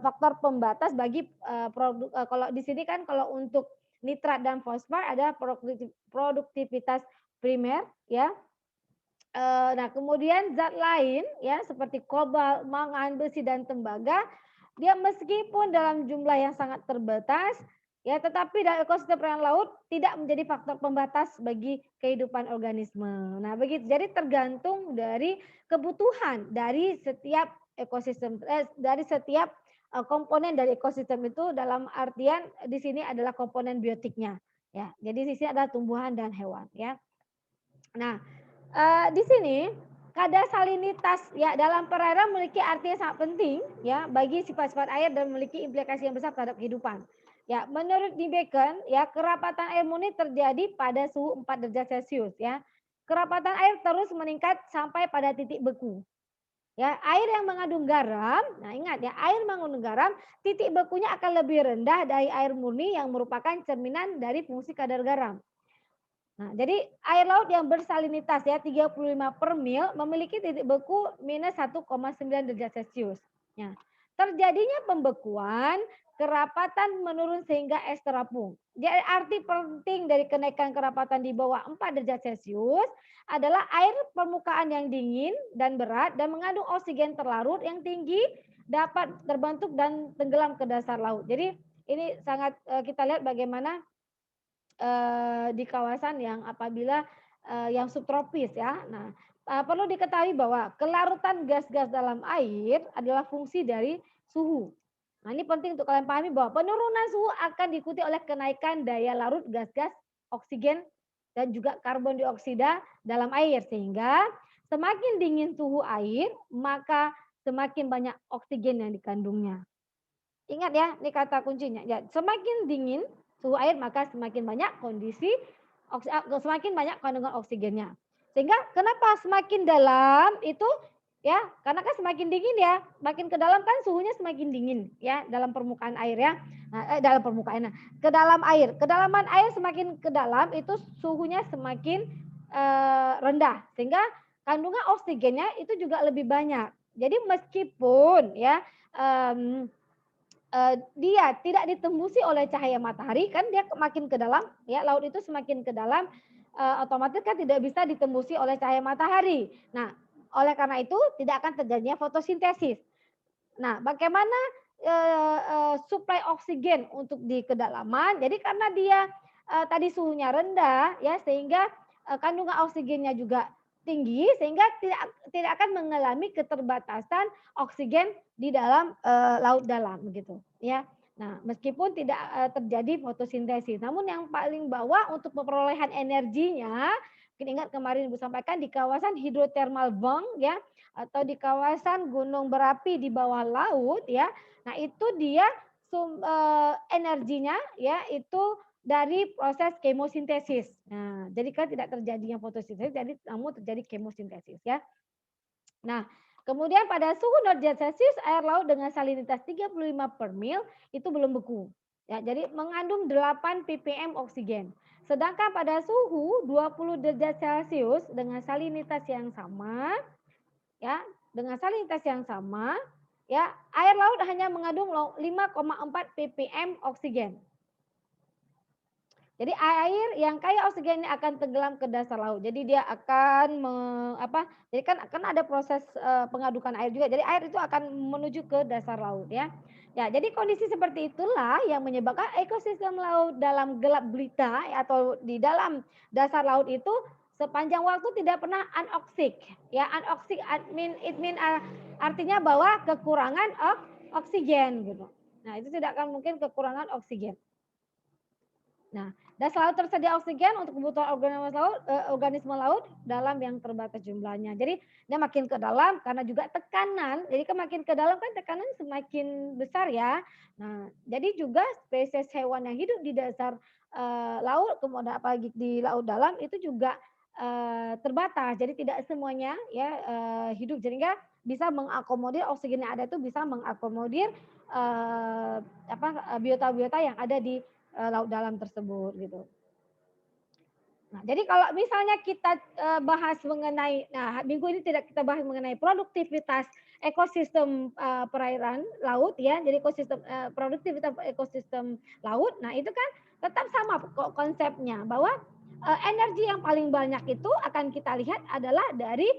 faktor pembatas bagi produk. Kalau di sini kan kalau untuk nitrat dan fosfor ada produktivitas primer ya. Nah, kemudian zat lain ya seperti kobalt, mangan, besi dan tembaga, dia meskipun dalam jumlah yang sangat terbatas ya, tetapi dalam ekosistem perairan laut tidak menjadi faktor pembatas bagi kehidupan organisme. Nah, begitu. Jadi tergantung dari kebutuhan dari setiap ekosistem, dari setiap komponen dari ekosistem itu, dalam artian di sini adalah komponen biotiknya ya. Jadi di sini adalah tumbuhan dan hewan ya. Nah, di sini kadar salinitas ya dalam perairan memiliki arti yang sangat penting ya bagi sifat-sifat air dan memiliki implikasi yang besar terhadap kehidupan. Ya, menurut D. Bacon ya kerapatan air murni terjadi pada suhu 4 derajat Celcius ya. Kerapatan air terus meningkat sampai pada titik beku. Ya, air yang mengandung garam, nah ingat ya, air mengandung garam, titik bekunya akan lebih rendah dari air murni yang merupakan cerminan dari fungsi kadar garam. Nah, jadi air laut yang bersalinitas ya 35 per mil memiliki titik beku minus 1,9 derajat Celcius. Nah, terjadinya pembekuan, kerapatan menurun sehingga es terapung. Jadi arti penting dari kenaikan kerapatan di bawah 4 derajat Celcius adalah air permukaan yang dingin dan berat dan mengandung oksigen terlarut yang tinggi dapat terbentuk dan tenggelam ke dasar laut. Jadi ini sangat kita lihat bagaimana di kawasan yang apabila yang subtropis ya. Nah, perlu diketahui bahwa kelarutan gas-gas dalam air adalah fungsi dari suhu. Nah, ini penting untuk kalian pahami bahwa penurunan suhu akan diikuti oleh kenaikan daya larut gas-gas, oksigen, dan juga karbon dioksida dalam air. Sehingga semakin dingin suhu air, maka semakin banyak oksigen yang dikandungnya. Ingat ya, ini kata kuncinya. Ya, semakin dingin suhu air maka semakin banyak semakin banyak kandungan oksigennya. Sehingga kenapa semakin dalam itu ya, karena kan semakin dingin ya, makin ke dalam kan suhunya semakin dingin ya dalam permukaan air ya. Nah, dalam permukaan. Nah, ke dalam air, kedalaman air semakin ke dalam itu suhunya semakin rendah sehingga kandungan oksigennya itu juga lebih banyak. Jadi meskipun ya dia tidak ditembusi oleh cahaya matahari kan dia makin ke dalam ya, laut itu semakin ke dalam otomatis kan tidak bisa ditembusi oleh cahaya matahari. Nah, oleh karena itu tidak akan terjadinya fotosintesis. Nah, bagaimana suplai oksigen untuk di kedalaman? Jadi karena dia tadi suhunya rendah ya sehingga kandungan oksigennya juga tinggi sehingga tidak akan mengalami keterbatasan oksigen di dalam laut dalam begitu ya. Nah, meskipun tidak terjadi fotosintesis, namun yang paling bawah untuk perolehan energinya, mungkin ingat kemarin Ibu sampaikan di kawasan hidrotermal vent ya atau di kawasan gunung berapi di bawah laut ya. Nah, itu dia energinya ya itu dari proses kemosintesis. Nah, jadi kan tidak terjadinya fotosintesis, jadi namun terjadi kemosintesis ya. Nah, kemudian pada suhu 0 derajat Celcius air laut dengan salinitas 35 per mil itu belum beku. Ya, jadi mengandung 8 ppm oksigen. Sedangkan pada suhu 20 derajat Celcius dengan salinitas yang sama ya, dengan salinitas yang sama ya, air laut hanya mengandung 5,4 ppm oksigen. Jadi air yang kaya oksigen ini akan tenggelam ke dasar laut. Jadi dia akan jadi kan akan ada proses pengadukan air juga. Jadi air itu akan menuju ke dasar laut ya. Ya, jadi kondisi seperti itulah yang menyebabkan ekosistem laut dalam gelap gulita atau di dalam dasar laut itu sepanjang waktu tidak pernah anoksik. Ya, anoksik artinya bahwa kekurangan oksigen gitu. Nah, itu tidak akan mungkin kekurangan oksigen. Nah, dan selalu tersedia oksigen untuk kebutuhan organisme laut dalam yang terbatas jumlahnya. Jadi dia makin ke dalam karena juga tekanan. Jadi kan makin ke dalam kan tekanan semakin besar ya. Nah, jadi juga spesies hewan yang hidup di dasar laut, kemudian apalagi di laut dalam itu juga terbatas. Jadi tidak semuanya ya hidup sehingga bisa mengakomodir oksigen yang ada itu bisa mengakomodir biota-biota yang ada di laut dalam tersebut gitu. Nah, jadi kalau misalnya kita bahas mengenai, nah minggu ini tidak kita bahas mengenai produktivitas ekosistem perairan laut ya. Jadi ekosistem produktivitas ekosistem laut. Nah, itu kan tetap sama kok konsepnya bahwa energi yang paling banyak itu akan kita lihat adalah dari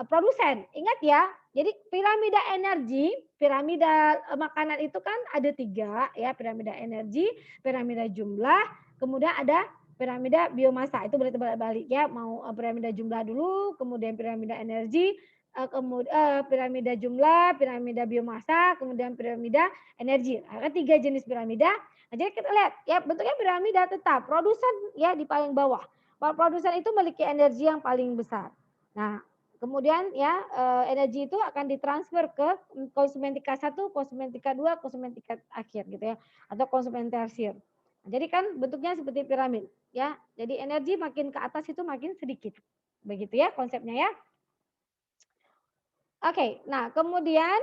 produsen. Ingat ya, jadi piramida energi, piramida makanan itu kan ada 3 ya, piramida energi, piramida jumlah, kemudian ada piramida biomasa. Itu berarti balik ya, mau piramida jumlah dulu, kemudian piramida energi, kemudian piramida jumlah, piramida biomasa, kemudian piramida energi. Ada 3 jenis piramida. Nah, jadi kita lihat ya bentuknya piramida tetap produsen ya di paling bawah. Produsen itu memiliki energi yang paling besar. Nah, kemudian ya energi itu akan ditransfer ke konsumen tingkat 1, konsumen tingkat 2, konsumen tingkat akhir gitu ya, atau konsumen tersier. Nah, jadi kan bentuknya seperti piramid ya. Jadi energi makin ke atas itu makin sedikit. Begitu ya konsepnya ya. Oke, nah kemudian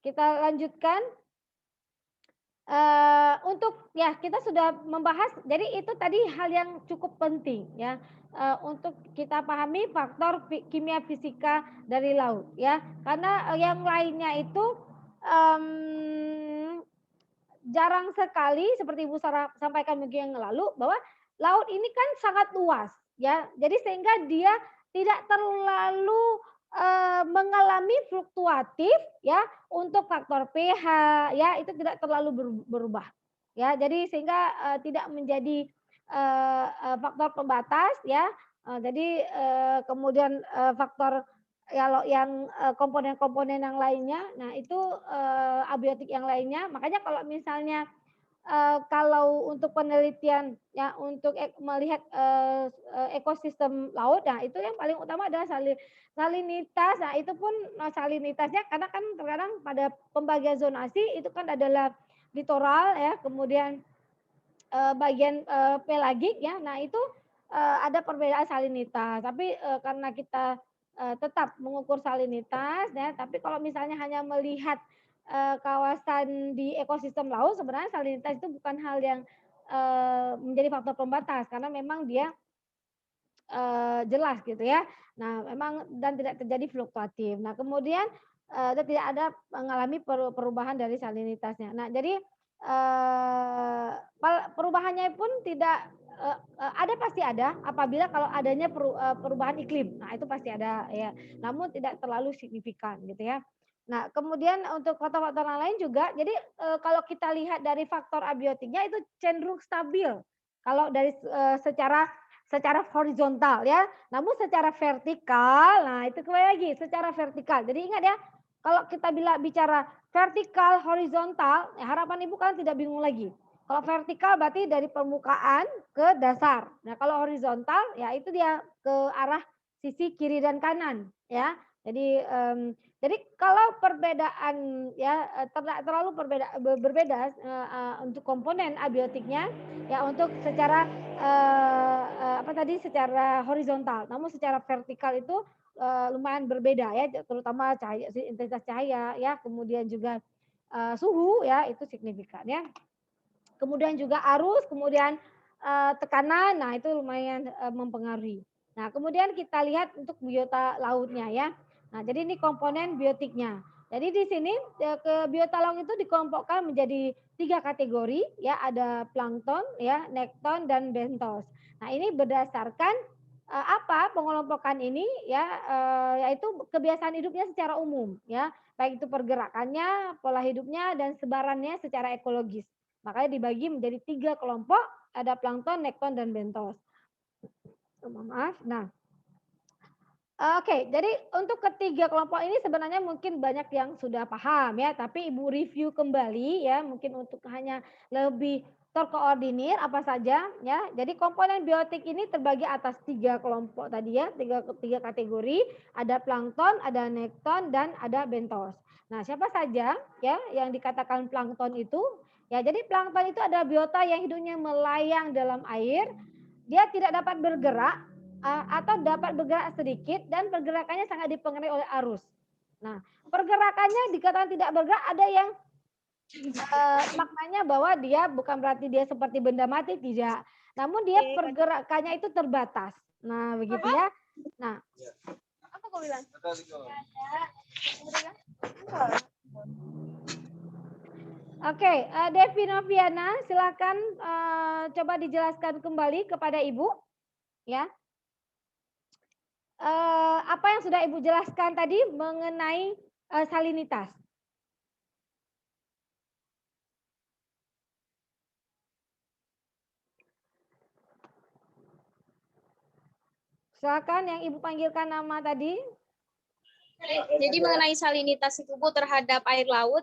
kita lanjutkan. Untuk ya kita sudah membahas, jadi itu tadi hal yang cukup penting ya untuk kita pahami faktor kimia fisika dari laut ya, karena yang lainnya itu jarang sekali seperti Ibu Sarah sampaikan minggu yang lalu bahwa laut ini kan sangat luas ya, jadi sehingga dia tidak terlalu mengalami fluktuatif ya untuk faktor pH ya itu tidak terlalu berubah ya, jadi sehingga tidak menjadi faktor pembatas ya, jadi kemudian faktor kalau yang komponen-komponen yang lainnya, nah itu abiotik yang lainnya, makanya kalau misalnya kalau untuk penelitian ya untuk melihat ekosistem laut, nah itu yang paling utama adalah salinitas. Nah itu pun salinitasnya karena kan terkadang pada pembagian zonasi itu kan adalah litoral ya, kemudian bagian pelagik ya. Nah itu ada perbedaan salinitas. Tapi karena kita tetap mengukur salinitas ya, tapi kalau misalnya hanya melihat kawasan di ekosistem laut, sebenarnya salinitas itu bukan hal yang menjadi faktor pembatas karena memang dia jelas gitu ya. Nah, memang dan tidak terjadi fluktuatif. Nah, kemudian tidak ada mengalami perubahan dari salinitasnya. Nah, jadi perubahannya pun tidak ada, pasti ada apabila kalau adanya perubahan iklim. Nah, itu pasti ada ya. Namun tidak terlalu signifikan gitu ya. Nah, kemudian untuk faktor-faktor yang lain juga, jadi kalau kita lihat dari faktor abiotiknya itu cenderung stabil. Kalau dari secara horizontal ya. Namun secara vertikal, nah itu kembali lagi secara vertikal. Jadi ingat ya, kalau kita bicara vertikal, horizontal, ya harapan Ibu kan tidak bingung lagi. Kalau vertikal berarti dari permukaan ke dasar. Nah, kalau horizontal ya itu dia ke arah sisi kiri dan kanan ya. Jadi kalau perbedaan ya terlalu berbeda untuk komponen abiotiknya ya untuk secara secara horizontal, namun secara vertikal itu lumayan berbeda ya, terutama cahaya, intensitas cahaya ya, kemudian juga suhu ya itu signifikan ya. Kemudian juga arus, kemudian tekanan, nah itu lumayan mempengaruhi. Nah, kemudian kita lihat untuk biota lautnya ya. Nah, jadi ini komponen biotiknya. Jadi di sini ke biota laut itu dikelompokkan menjadi 3 kategori ya, ada plankton ya, nekton dan bentos. Nah, ini berdasarkan apa pengelompokan ini ya, yaitu kebiasaan hidupnya secara umum ya, baik itu pergerakannya, pola hidupnya dan sebarannya secara ekologis. Makanya dibagi menjadi 3 kelompok, ada plankton, nekton dan bentos. Maaf. Nah, oke, jadi untuk ketiga kelompok ini sebenarnya mungkin banyak yang sudah paham ya, tapi Ibu review kembali ya, mungkin untuk hanya lebih terkoordinir apa saja ya. Jadi komponen biotik ini terbagi atas 3 kelompok tadi ya, tiga kategori, ada plankton, ada nekton dan ada bentos. Nah, siapa saja ya yang dikatakan plankton itu? Ya, jadi plankton itu ada biota yang hidupnya melayang dalam air, dia tidak dapat bergerak atau dapat bergerak sedikit dan pergerakannya sangat dipengaruhi oleh arus. Nah, pergerakannya dikatakan tidak bergerak, ada yang maknanya bahwa dia bukan berarti dia seperti benda mati, tidak. Namun dia pergerakannya itu terbatas. Nah, begitu ya. Nah, apa kau bilang? Oke, Devi Noviana, silakan coba dijelaskan kembali kepada Ibu, ya. Apa yang sudah Ibu jelaskan tadi mengenai salinitas? Silakan yang Ibu panggilkan nama tadi. Jadi mengenai salinitas itu Bu terhadap air laut,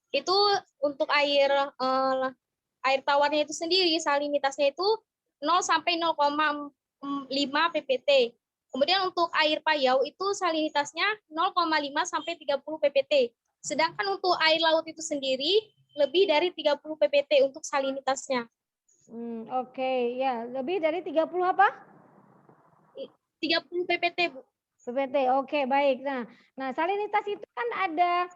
itu untuk air tawarnya itu sendiri salinitasnya itu 0 sampai 0,5 ppt. Kemudian untuk air payau itu salinitasnya 0,5 sampai 30 ppt. Sedangkan untuk air laut itu sendiri lebih dari 30 ppt untuk salinitasnya. Oke, ya, lebih dari 30 apa? 30 ppt, Bu. PPT, oke, baik. Nah, salinitas itu kan ada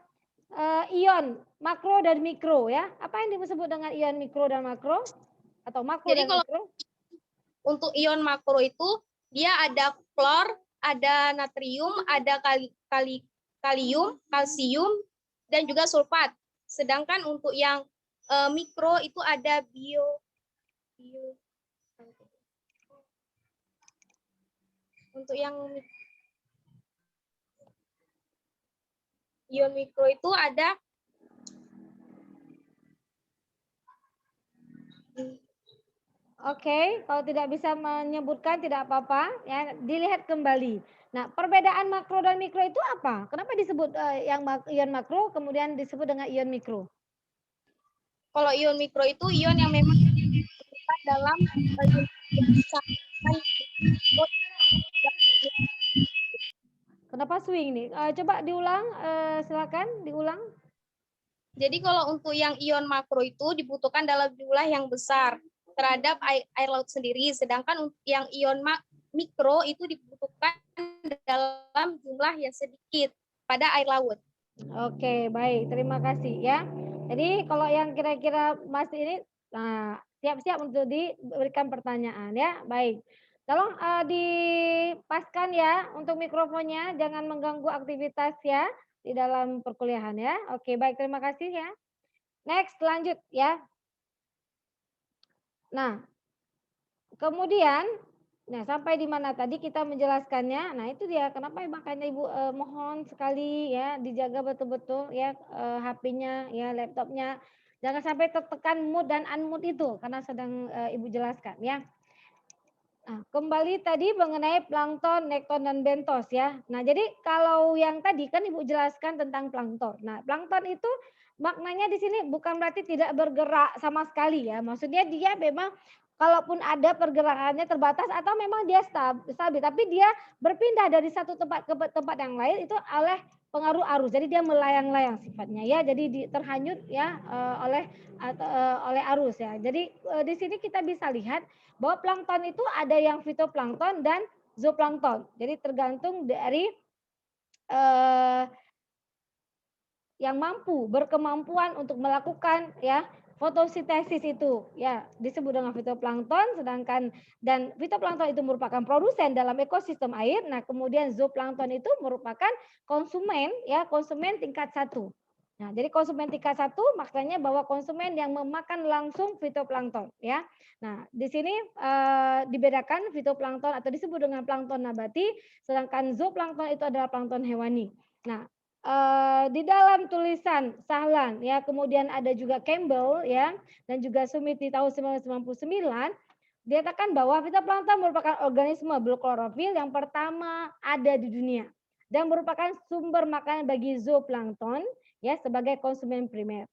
ion makro dan mikro, ya. Apa yang disebut dengan ion mikro dan makro? Atau makro Jadi dan kalau mikro? untuk ion makro itu dia ada klor, ada natrium, ada kalium, kalsium, dan juga sulfat. Sedangkan untuk yang mikro itu ada untuk yang ion mikro itu ada Oke, kalau tidak bisa menyebutkan tidak apa-apa, ya, dilihat kembali. Nah, perbedaan makro dan mikro itu apa? Kenapa disebut ion makro kemudian disebut dengan ion mikro? kalau ion mikro itu ion yang memang dalam Kenapa swing nih? Coba diulang, silakan diulang. Jadi kalau untuk yang ion makro itu dibutuhkan dalam jumlah yang besar terhadap air laut sendiri, sedangkan untuk yang ion mikro itu dibutuhkan dalam jumlah yang sedikit pada air laut. Oke, baik, terima kasih ya. Jadi kalau yang kira-kira Mas ini, nah, siap-siap untuk diberikan pertanyaan ya. Baik, tolong dipaskan ya untuk mikrofonnya, jangan mengganggu aktivitas ya di dalam perkuliahan ya. Oke, baik, terima kasih ya. Next, lanjut ya. Nah, kemudian, nah sampai di mana tadi kita menjelaskannya. Nah itu dia kenapa makanya Ibu mohon sekali ya dijaga betul-betul ya HP-nya ya laptopnya. Jangan sampai tertekan mood dan unmood itu karena sedang Ibu jelaskan ya. Nah, kembali tadi mengenai plankton, nekton dan bentos ya. Nah, jadi kalau yang tadi kan Ibu jelaskan tentang plankton. Nah, plankton itu maknanya di sini bukan berarti tidak bergerak sama sekali ya. Maksudnya dia memang kalaupun ada pergerakannya terbatas atau memang dia stabil, tapi dia berpindah dari satu tempat ke tempat yang lain itu oleh pengaruh arus. Jadi dia melayang-layang sifatnya ya. Jadi terhanyut ya oleh arus ya. Jadi di sini kita bisa lihat bahwa plankton itu ada yang fitoplankton dan zooplankton. Jadi tergantung dari yang berkemampuan untuk melakukan ya fotosintesis itu ya disebut dengan fitoplankton, sedangkan dan fitoplankton itu merupakan produsen dalam ekosistem air. Nah, kemudian zooplankton itu merupakan konsumen tingkat 1. Nah, jadi konsumen tingkat 1 maknanya bahwa konsumen yang memakan langsung fitoplankton ya. Nah, di sini dibedakan fitoplankton atau disebut dengan plankton nabati, sedangkan zooplankton itu adalah plankton hewani. Nah, di dalam tulisan Sahlan ya, kemudian ada juga Campbell ya, dan juga Smith di tahun 1999 dinyatakan bahwa fitoplankton merupakan organisme berklorofil yang pertama ada di dunia dan merupakan sumber makanan bagi zooplankton ya sebagai konsumen primer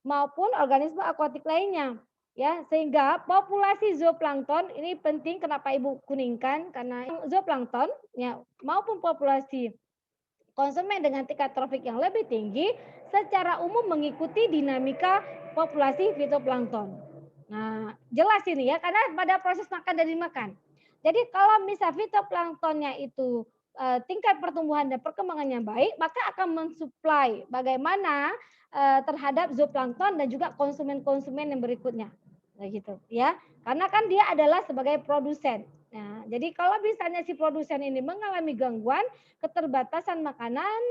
maupun organisme akuatik lainnya ya, sehingga populasi zooplankton ini penting. Kenapa Ibu kuningkan? Karena zooplankton ya maupun populasi konsumen dengan tingkat trofik yang lebih tinggi secara umum mengikuti dinamika populasi fitoplankton. Nah, jelas ini ya, karena pada proses makan dan dimakan. Jadi kalau misal fitoplanktonnya itu tingkat pertumbuhan dan perkembangannya baik, maka akan mensuplai bagaimana terhadap zooplankton dan juga konsumen-konsumen yang berikutnya. Nah, gitu ya. Karena kan dia adalah sebagai produsen. Nah, jadi kalau misalnya si produsen ini mengalami gangguan keterbatasan makanan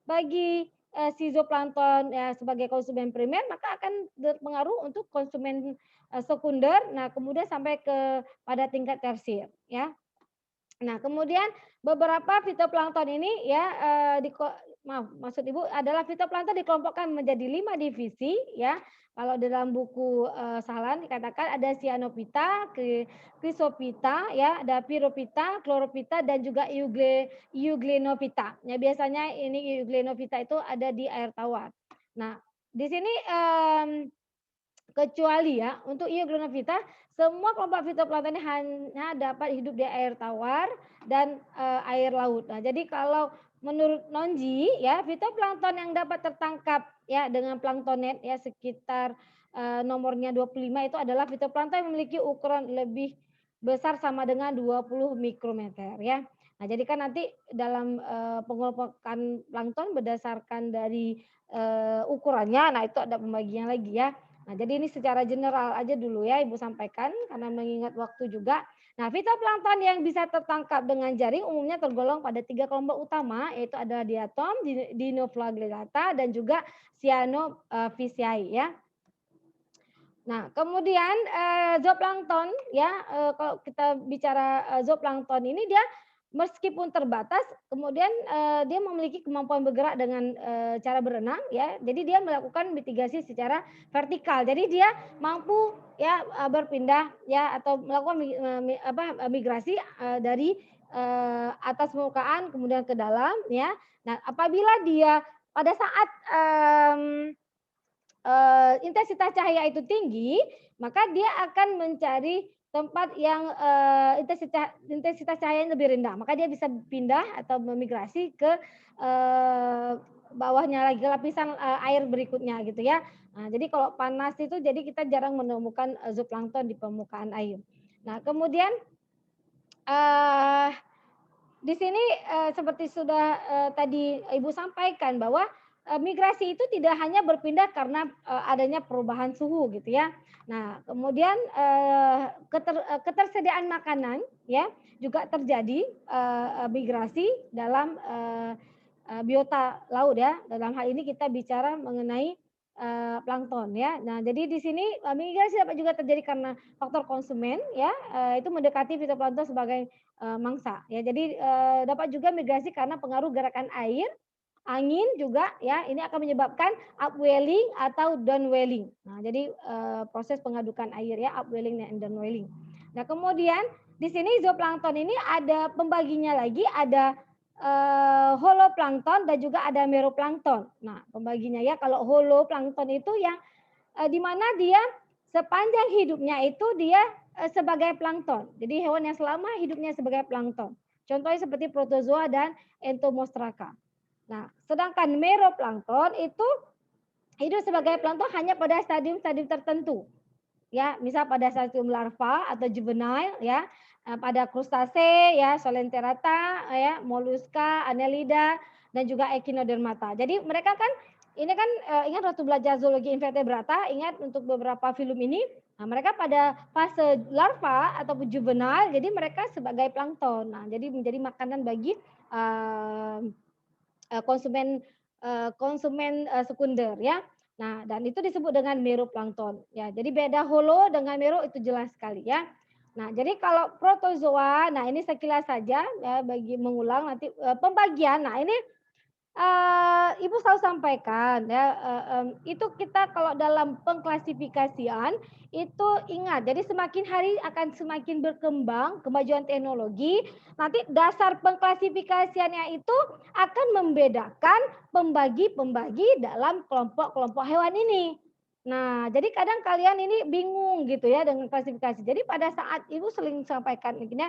bagi si zooplankton ya sebagai konsumen primer, maka akan berpengaruh untuk konsumen sekunder. Nah, kemudian sampai ke pada tingkat tersier ya. Nah, kemudian beberapa fitoplankton ini ya maksud Ibu adalah fitoplankton dikelompokkan menjadi 5 divisi ya. Kalau dalam buku Sahlan dikatakan ada Cyanophyta, Chrysophyta ya, ada Pyrophyta, Chlorophyta dan juga Euglenophyta. Ya, biasanya ini Euglenophyta itu ada di air tawar. Nah, di sini kecuali ya untuk Euglenophyta semua kelompok fitoplankton ini hanya dapat hidup di air tawar dan air laut. Nah, jadi kalau menurut Nonji ya fitoplankton yang dapat tertangkap ya dengan planktonet ya sekitar nomornya 25 itu adalah fitoplankton yang memiliki ukuran lebih besar sama dengan 20 mikrometer ya. Nah, jadi kan nanti dalam pengelompokan plankton berdasarkan dari ukurannya, nah itu ada pembagian lagi ya. Nah, jadi ini secara general aja dulu ya Ibu sampaikan karena mengingat waktu juga. Nah, fitoplankton yang bisa tertangkap dengan jaring umumnya tergolong pada 3 kelompok utama yaitu adalah diatom, dinoflagellata dan juga cyanophyceae ya. Nah, kemudian zooplankton ya kalau kita bicara zooplankton ini dia meskipun terbatas, kemudian dia memiliki kemampuan bergerak dengan cara berenang, ya. Jadi dia melakukan mitigasi secara vertikal. Jadi dia mampu ya berpindah ya atau melakukan migrasi dari atas permukaan kemudian ke dalam, ya. Nah, apabila dia pada saat intensitas cahaya itu tinggi, maka dia akan mencari tempat yang intensitas cahayanya lebih rendah. Maka dia bisa pindah atau memigrasi ke bawahnya lagi, ke lapisan air berikutnya gitu ya. Nah, jadi kalau panas itu jadi kita jarang menemukan zooplankton di permukaan air. Nah, kemudian di sini seperti sudah tadi Ibu sampaikan bahwa migrasi itu tidak hanya berpindah karena adanya perubahan suhu gitu ya. Nah, kemudian ketersediaan makanan ya juga terjadi migrasi dalam biota laut ya. Dalam hal ini kita bicara mengenai plankton ya. Nah, jadi di sini migrasi dapat juga terjadi karena faktor konsumen ya, itu mendekati fitoplankton sebagai mangsa ya. Jadi dapat juga migrasi karena pengaruh gerakan air, angin juga ya, ini akan menyebabkan upwelling atau downwelling. Nah, jadi proses pengadukan air ya, upwelling dan downwelling. Nah, kemudian di sini zooplankton ini ada pembaginya lagi, ada holoplankton dan juga ada meroplankton. Nah, pembaginya ya, kalau holoplankton itu yang di mana dia sepanjang hidupnya itu dia sebagai plankton. Jadi hewan yang selama hidupnya sebagai plankton. Contohnya seperti protozoa dan entomostraka. Nah, sedangkan meroplankton itu hidup sebagai plankton hanya pada stadium-stadium tertentu. Ya, misal pada stadium larva atau juvenile ya, pada krustase ya, Solenterata ya, Mollusca, Annelida dan juga Echinodermata. Jadi mereka kan ini kan ingat waktu belajar zoologi invertebrata, ingat untuk beberapa film ini, nah, mereka pada fase larva ataupun juvenile, jadi mereka sebagai plankton. Nah, jadi menjadi makanan bagi konsumen sekunder ya. Nah, dan itu disebut dengan meroplankton ya. Jadi beda holo dengan mero itu jelas sekali ya. Nah, jadi kalau protozoa, nah ini sekilas saja ya bagi mengulang nanti pembagian. Nah, ini Ibu selalu sampaikan ya, itu kita kalau dalam pengklasifikasian itu ingat, jadi semakin hari akan semakin berkembang kemajuan teknologi, nanti dasar pengklasifikasiannya itu akan membedakan pembagi-pembagi dalam kelompok-kelompok hewan ini. Nah, jadi kadang kalian ini bingung gitu ya dengan klasifikasi. Jadi pada saat Ibu sering sampaikan ini,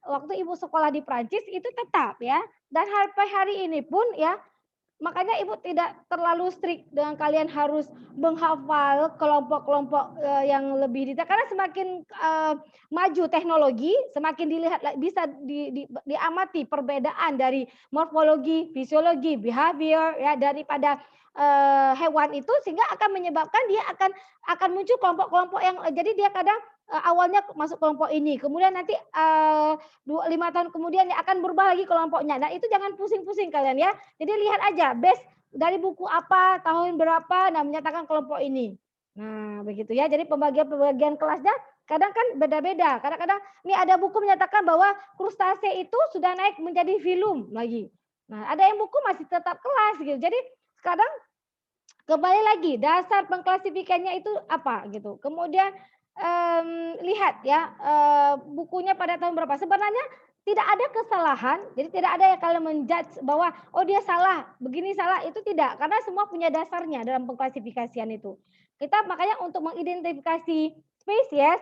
waktu Ibu sekolah di Prancis itu tetap ya. Dan sampai hari ini pun ya, makanya Ibu tidak terlalu strict dengan kalian harus menghafal kelompok-kelompok yang lebih detail. Karena semakin maju teknologi, semakin dilihat bisa diamati perbedaan dari morfologi, fisiologi, behavior ya daripada hewan itu, sehingga akan menyebabkan dia akan muncul kelompok-kelompok yang jadi dia kadang awalnya masuk kelompok ini, kemudian nanti 5 tahun kemudian ya akan berubah lagi kelompoknya. Nah, itu jangan pusing-pusing kalian ya. Jadi lihat aja base dari buku apa, tahun berapa, nah menyatakan kelompok ini. Nah, begitu ya. Jadi pembagian kelasnya kadang kan beda-beda. Kadang-kadang ini ada buku menyatakan bahwa krustase itu sudah naik menjadi filum lagi. Nah, ada yang buku masih tetap kelas gitu. Jadi kadang kembali lagi dasar pengklasifikasinya itu apa gitu. Kemudian lihat ya bukunya pada tahun berapa. Sebenarnya tidak ada kesalahan, jadi tidak ada yang kalian menjudge bahwa oh dia salah, begini salah, itu tidak. Karena semua punya dasarnya dalam pengklasifikasian itu. Kita makanya untuk mengidentifikasi spesies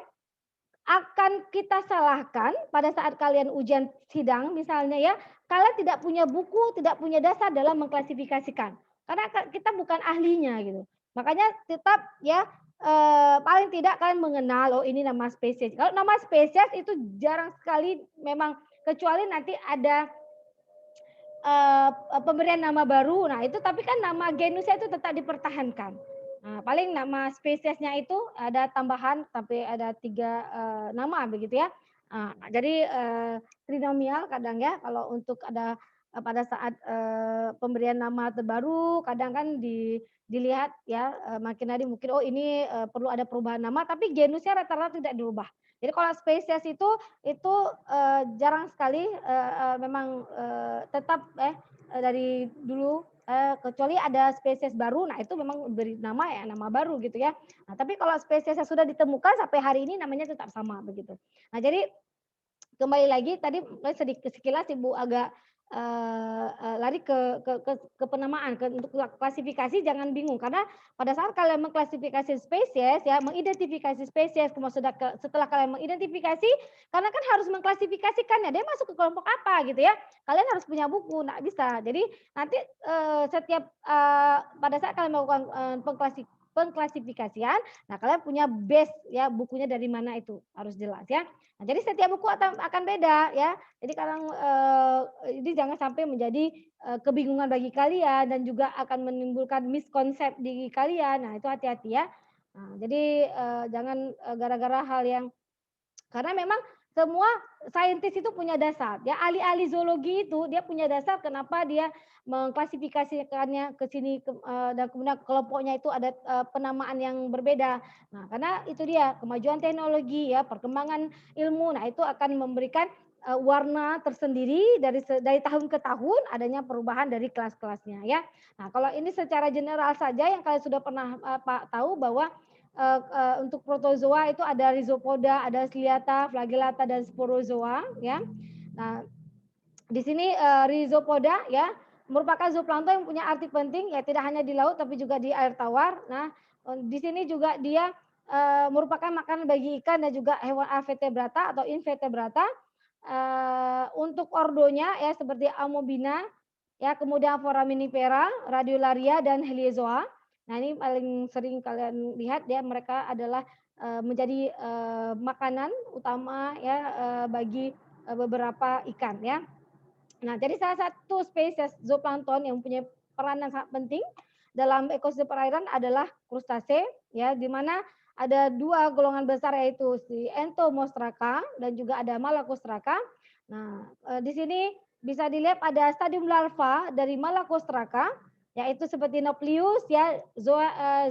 akan kita salahkan pada saat kalian ujian sidang misalnya ya, kalian tidak punya buku, tidak punya dasar dalam mengklasifikasikan. Karena kita bukan ahlinya gitu. Makanya tetap ya paling tidak kalian mengenal oh ini nama spesies. Kalau nama spesies itu jarang sekali memang kecuali nanti ada pemberian nama baru. Nah, itu tapi kan nama genusnya itu tetap dipertahankan. Nah, paling nama spesiesnya itu ada tambahan sampai ada 3 nama begitu ya. Jadi trinomial kadang ya kalau untuk ada pada saat pemberian nama terbaru kadang kan dilihat ya makin hari mungkin oh ini perlu ada perubahan nama tapi genusnya rata-rata tidak dirubah. Jadi kalau spesies itu jarang sekali memang tetap dari dulu kecuali ada spesies baru, nah itu memang beri nama ya nama baru gitu ya. Nah tapi kalau spesies yang sudah ditemukan sampai hari ini namanya tetap sama begitu. Nah jadi kembali lagi tadi sedikit sekilas Ibu agak lari ke penamaan, untuk klasifikasi jangan bingung karena pada saat kalian mengklasifikasi spesies ya, mengidentifikasi spesies setelah kalian mengidentifikasi karena kan harus mengklasifikasikannya, dia masuk ke kelompok apa gitu ya. Kalian harus punya buku, nggak bisa. Jadi nanti setiap pada saat kalian melakukan pengklasifikasian, nah kalian punya base ya bukunya dari mana itu harus jelas ya. Nah, jadi setiap buku akan beda ya. Jadi kadang ini jangan sampai menjadi kebingungan bagi kalian dan juga akan menimbulkan miskonsep di kalian. Nah, itu hati-hati ya. Nah, jadi jangan gara-gara hal yang karena memang semua saintis itu punya dasar. Ya ahli-ahli zoologi itu dia punya dasar kenapa dia mengklasifikasikannya ke sini dan kemudian kelompoknya itu ada penamaan yang berbeda. Nah, karena itu dia kemajuan teknologi ya, perkembangan ilmu. Nah, itu akan memberikan warna tersendiri dari tahun ke tahun adanya perubahan dari kelas-kelasnya ya. Nah, kalau ini secara general saja yang kalian sudah pernah tahu bahwa untuk protozoa itu ada rhizopoda, ada ciliata, flagellata dan sporozoa ya. Nah, di sini rhizopoda ya merupakan zooplankton yang punya arti penting ya tidak hanya di laut tapi juga di air tawar. Nah, di sini juga dia merupakan makanan bagi ikan dan juga hewan avertebrata atau invertebrata. Untuk ordonya ya seperti Amobina ya, kemudian Foraminifera, Radiolaria dan Heliozoa. Nah, ini paling sering kalian lihat ya mereka adalah menjadi makanan utama ya bagi beberapa ikan ya. Nah, jadi salah satu spesies zooplankton yang punya peranan sangat penting dalam ekosistem perairan adalah krustase ya di mana ada 2 golongan besar yaitu si Entomostraka dan juga ada Malacostraka. Nah, di sini bisa dilihat ada stadium larva dari Malacostraka yaitu seperti Nopleus ya,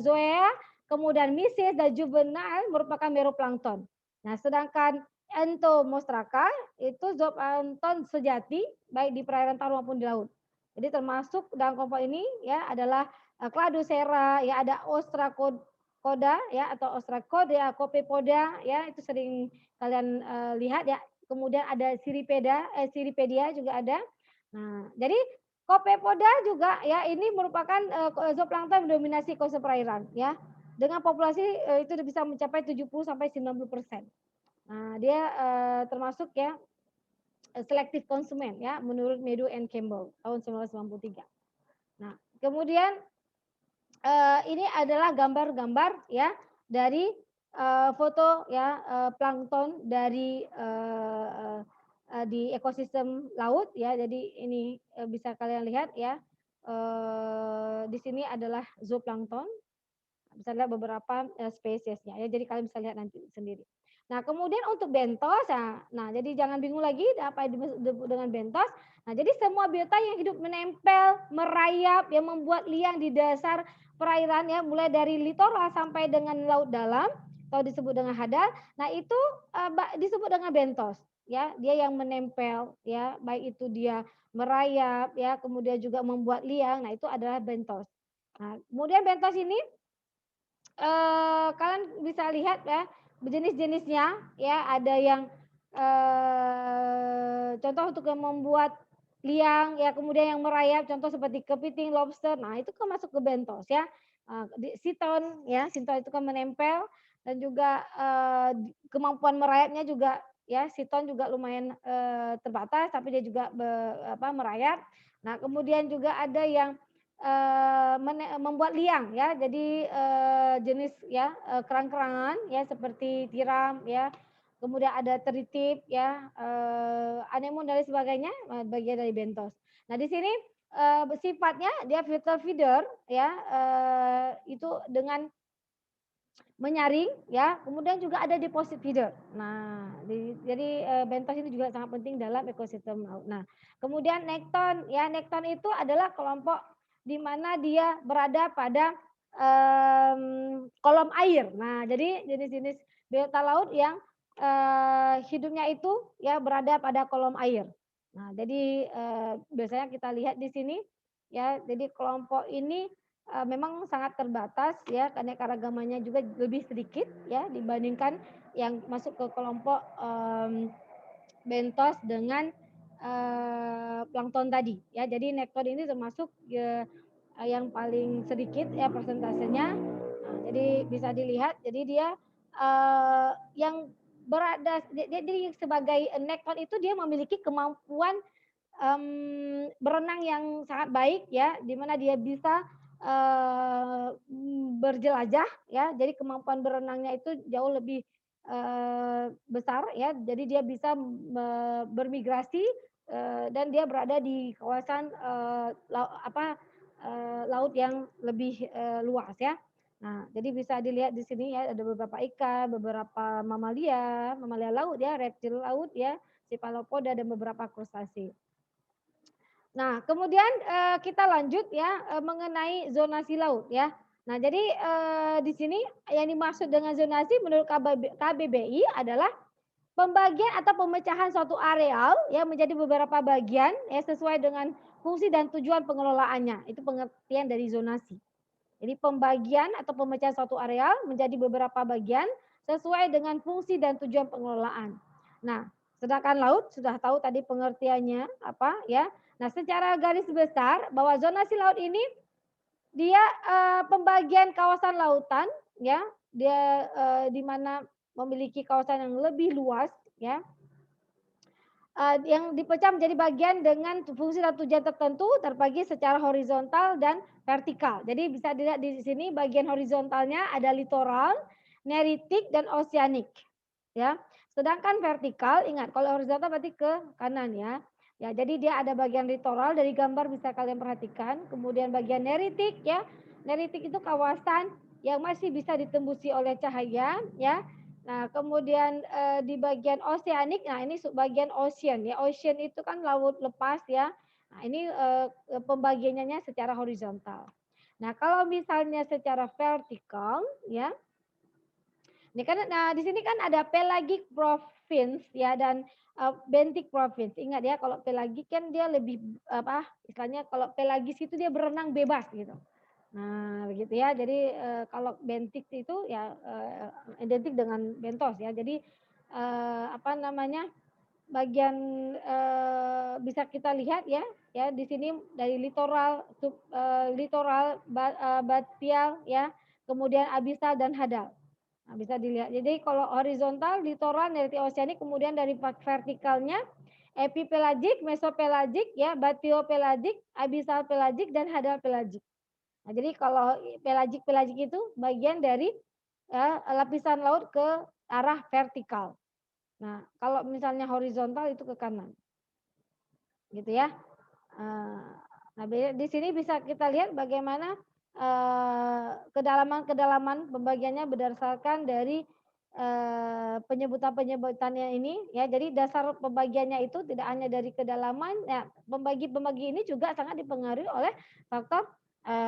Zoea, kemudian Mysis dan Juvenile merupakan meroplankton. Nah, sedangkan Entomostraka itu zooplankton sejati baik di perairan tawar maupun di laut. Jadi termasuk dalam kelompok ini ya adalah Cladocera, ya ada Ostracoda ya atau Ostracoda, Copepoda ya itu sering kalian lihat ya. Kemudian ada Cirripedia juga ada. Nah, jadi Copepoda juga ya ini merupakan zooplankton mendominasi ekosistem perairan ya. Dengan populasi itu bisa mencapai 70 sampai 90%. Nah, dia termasuk ya selektif konsumen ya menurut Meadow and Campbell tahun 1993. Nah, kemudian ini adalah gambar-gambar ya dari foto ya plankton dari di ekosistem laut ya. Jadi ini bisa kalian lihat ya. Di sini adalah zooplankton. Bisa lihat beberapa spesiesnya ya. Jadi kalian bisa lihat nanti sendiri. Nah, kemudian untuk bentos, nah jadi jangan bingung lagi apa yang disebut dengan bentos. Nah, jadi semua biota yang hidup menempel, merayap, yang membuat liang di dasar perairan ya, mulai dari litoral sampai dengan laut dalam atau disebut dengan hadal. Nah, itu disebut dengan bentos ya, dia yang menempel ya, baik itu dia merayap ya, kemudian juga membuat liang. Nah, itu adalah bentos. Nah, kemudian bentos ini kalian bisa lihat ya jenis-jenisnya ya, ada yang contoh untuk yang membuat liang ya, kemudian yang merayap contoh seperti kepiting, lobster. Nah, itu kan masuk ke bentos ya. Siton ya, siton itu kan menempel dan juga kemampuan merayapnya juga ya, siton juga lumayan terbatas tapi dia juga merayap. Nah, kemudian juga ada yang membuat liang ya, jadi jenis ya kerang-kerangan ya seperti tiram ya, kemudian ada teritip ya, anemon dan lain sebagainya, bagian dari bentos. Nah, di sini sifatnya dia filter feeder ya, itu dengan menyaring ya, kemudian juga ada deposit feeder. Nah, jadi bentos ini juga sangat penting dalam ekosistem laut. Nah, kemudian nekton ya, nekton itu adalah kelompok di mana dia berada pada kolom air. Nah, jadi jenis-jenis biota laut yang hidupnya itu ya berada pada kolom air. Nah, jadi biasanya kita lihat di sini ya, jadi kelompok ini memang sangat terbatas ya, keanekaragamannya juga lebih sedikit ya dibandingkan yang masuk ke kelompok bentos dengan plankton tadi ya. Jadi nekton ini termasuk yang paling sedikit ya persentasenya. Nah, jadi bisa dilihat, jadi dia yang berada jadi sebagai nekton itu dia memiliki kemampuan berenang yang sangat baik ya, di mana dia bisa berjelajah ya, jadi kemampuan berenangnya itu jauh lebih besar ya, jadi dia bisa bermigrasi dan dia berada di kawasan laut yang lebih luas ya. Nah, jadi bisa dilihat di sini ya, ada beberapa ikan, beberapa mamalia laut ya, reptil laut ya, cephalopoda dan beberapa krustase. Nah, kemudian kita lanjut ya mengenai zonasi laut ya. Nah, jadi di sini yang dimaksud dengan zonasi menurut KBBI adalah pembagian atau pemecahan suatu areal ya menjadi beberapa bagian ya sesuai dengan fungsi dan tujuan pengelolaannya. Itu pengertian dari zonasi. Jadi pembagian atau pemecahan suatu areal menjadi beberapa bagian sesuai dengan fungsi dan tujuan pengelolaan. Nah, sedangkan laut sudah tahu tadi pengertiannya apa ya. Nah, secara garis besar bahwa zonasi laut ini dia pembagian kawasan lautan ya, dia di mana memiliki kawasan yang lebih luas ya. Yang dipecah menjadi bagian dengan fungsi dan tujuan tertentu terbagi secara horizontal dan vertikal. Jadi bisa dilihat di sini bagian horizontalnya ada litoral, neritik dan oceanic. Ya. Sedangkan vertikal, ingat kalau horizontal berarti ke kanan ya. Ya, jadi dia ada bagian litoral dari gambar bisa kalian perhatikan, kemudian bagian neritik ya. Neritik itu kawasan yang masih bisa ditembusi oleh cahaya ya. Nah, kemudian di bagian oceanic, nah ini bagian ocean ya. Ocean itu kan laut lepas ya. Nah, ini pembagiannya secara horizontal. Nah, kalau misalnya secara vertikal ya. Ini kan nah di sini kan ada pelagic province ya dan benthic province. Ingat ya, kalau pelagik kan dia lebih apa istilahnya, kalau pelagis itu dia berenang bebas gitu. Nah, begitu ya. Jadi kalau bentik itu ya identik dengan bentos ya. Jadi apa namanya? Bagian bisa kita lihat ya, ya di sini dari litoral, batial ya, kemudian abisal dan hadal. Nah, bisa dilihat. Jadi kalau horizontal, litoral, neritik, oceanic, kemudian dari vertikalnya epipelagik, mesopelagik ya, batiopelagik, abisal pelagik dan hadal pelagik. Nah, jadi kalau pelagik itu bagian dari lapisan laut ke arah vertikal. Nah, kalau misalnya horizontal itu ke kanan. Gitu ya. Nah, di sini bisa kita lihat bagaimana kedalaman-kedalaman pembagiannya berdasarkan dari penyebutannya ini ya. Jadi dasar pembagiannya itu tidak hanya dari kedalaman, ya pembagi ini juga sangat dipengaruhi oleh faktor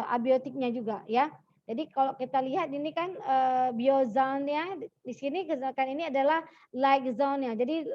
abiotiknya juga ya. Jadi kalau kita lihat ini kan biozone-nya di sini misalkan ini adalah light zone-nya. Jadi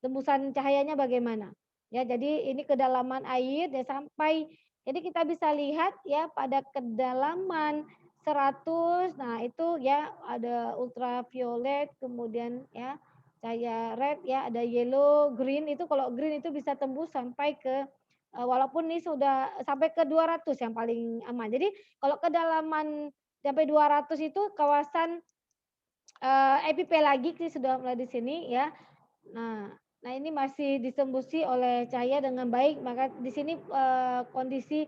tembusan cahayanya bagaimana? Ya, jadi ini kedalaman air ya sampai jadi kita bisa lihat ya pada kedalaman 100, nah itu ya ada ultraviolet, kemudian ya cahaya red ya, ada yellow, green itu kalau green itu bisa tembus sampai ke walaupun ini sudah sampai ke 200 yang paling aman. Jadi kalau kedalaman sampai 200 itu kawasan epipelagik sih sudah mulai di sini ya. Nah ini masih ditembusi oleh cahaya dengan baik, maka di sini kondisi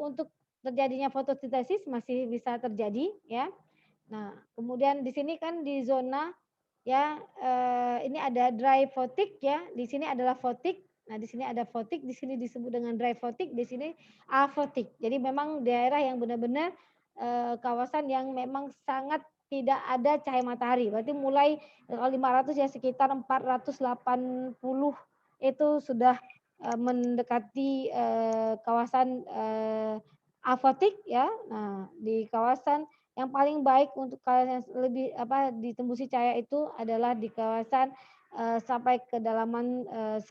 untuk terjadinya fotosintesis masih bisa terjadi ya. Nah, kemudian di sini kan di zona ya ini ada dry photic ya. Di sini adalah photic. Nah, di sini ada photic, di sini disebut dengan dry photic, di sini aphotic. Jadi memang daerah yang benar-benar kawasan yang memang sangat tidak ada cahaya matahari. Berarti mulai 500 ya sekitar 480 itu sudah mendekati kawasan aphotic ya. Nah, di kawasan yang paling baik untuk kawasan yang lebih ditembusi cahaya itu adalah di kawasan sampai kedalaman 100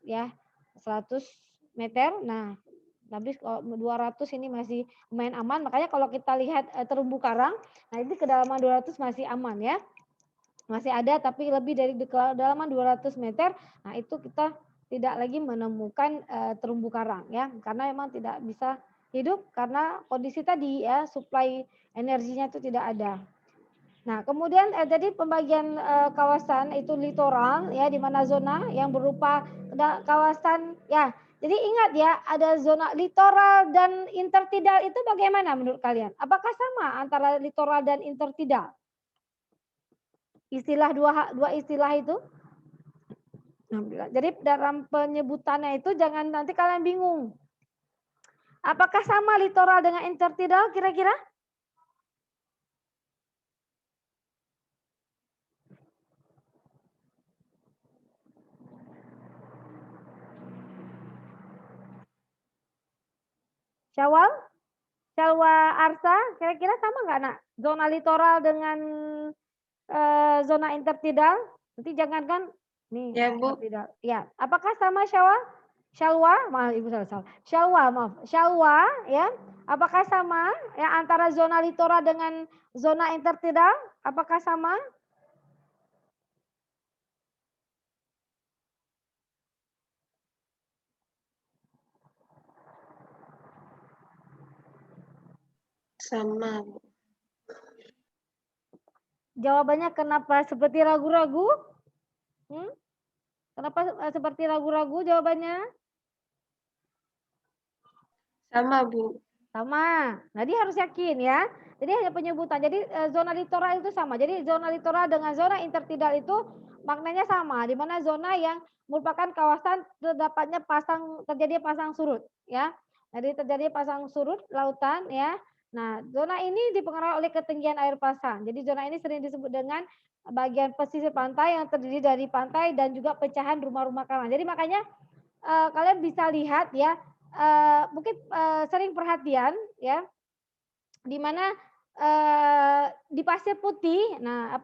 ya, 100 meter. Nah, tapi kalau 200 ini masih lumayan aman. Makanya kalau kita lihat terumbu karang, nah ini kedalaman 200 masih aman ya. Masih ada tapi lebih dari kedalaman 200 meter. Nah, itu kita tidak lagi menemukan terumbu karang ya, karena memang tidak bisa hidup karena kondisi tadi ya, suplai energinya itu tidak ada. Nah, kemudian jadi pembagian kawasan itu litoral ya, di mana zona yang berupa kawasan ya. Jadi ingat ya, ada zona litoral dan intertidal itu bagaimana menurut kalian? Apakah sama antara litoral dan intertidal? Istilah dua istilah itu. Jadi dalam penyebutannya itu jangan nanti kalian bingung. Apakah sama litoral dengan intertidal kira-kira? Syawal? Syalwa Arsa, kira-kira sama nggak nak? Zona litoral dengan zona intertidal? Nanti jangankan nih Ya, Bu. intertidal. Ya, apakah sama Syawal? Syalwa, maaf Ibu salah. Syalwa, maaf. Syalwa ya. Apakah sama ya antara zona litoral dengan zona intertidal? Apakah sama? Sama, Bu. Jawabannya kenapa seperti ragu-ragu? Kenapa seperti ragu-ragu jawabannya? Sama, Bu. Sama. Jadi harus yakin ya. Jadi hanya penyebutan. Jadi zona litoral itu sama. Jadi zona litoral dengan zona intertidal itu maknanya sama. Di mana zona yang merupakan kawasan terjadi pasang surut ya. Jadi terjadi pasang surut lautan ya. Nah, zona ini dipengaruhi oleh ketinggian air pasang. Jadi zona ini sering disebut dengan bagian pesisir pantai yang terdiri dari pantai dan juga pecahan rumah-rumah karang. Jadi makanya kalian bisa lihat ya, mungkin sering perhatian ya, di mana di pasir putih. Nah,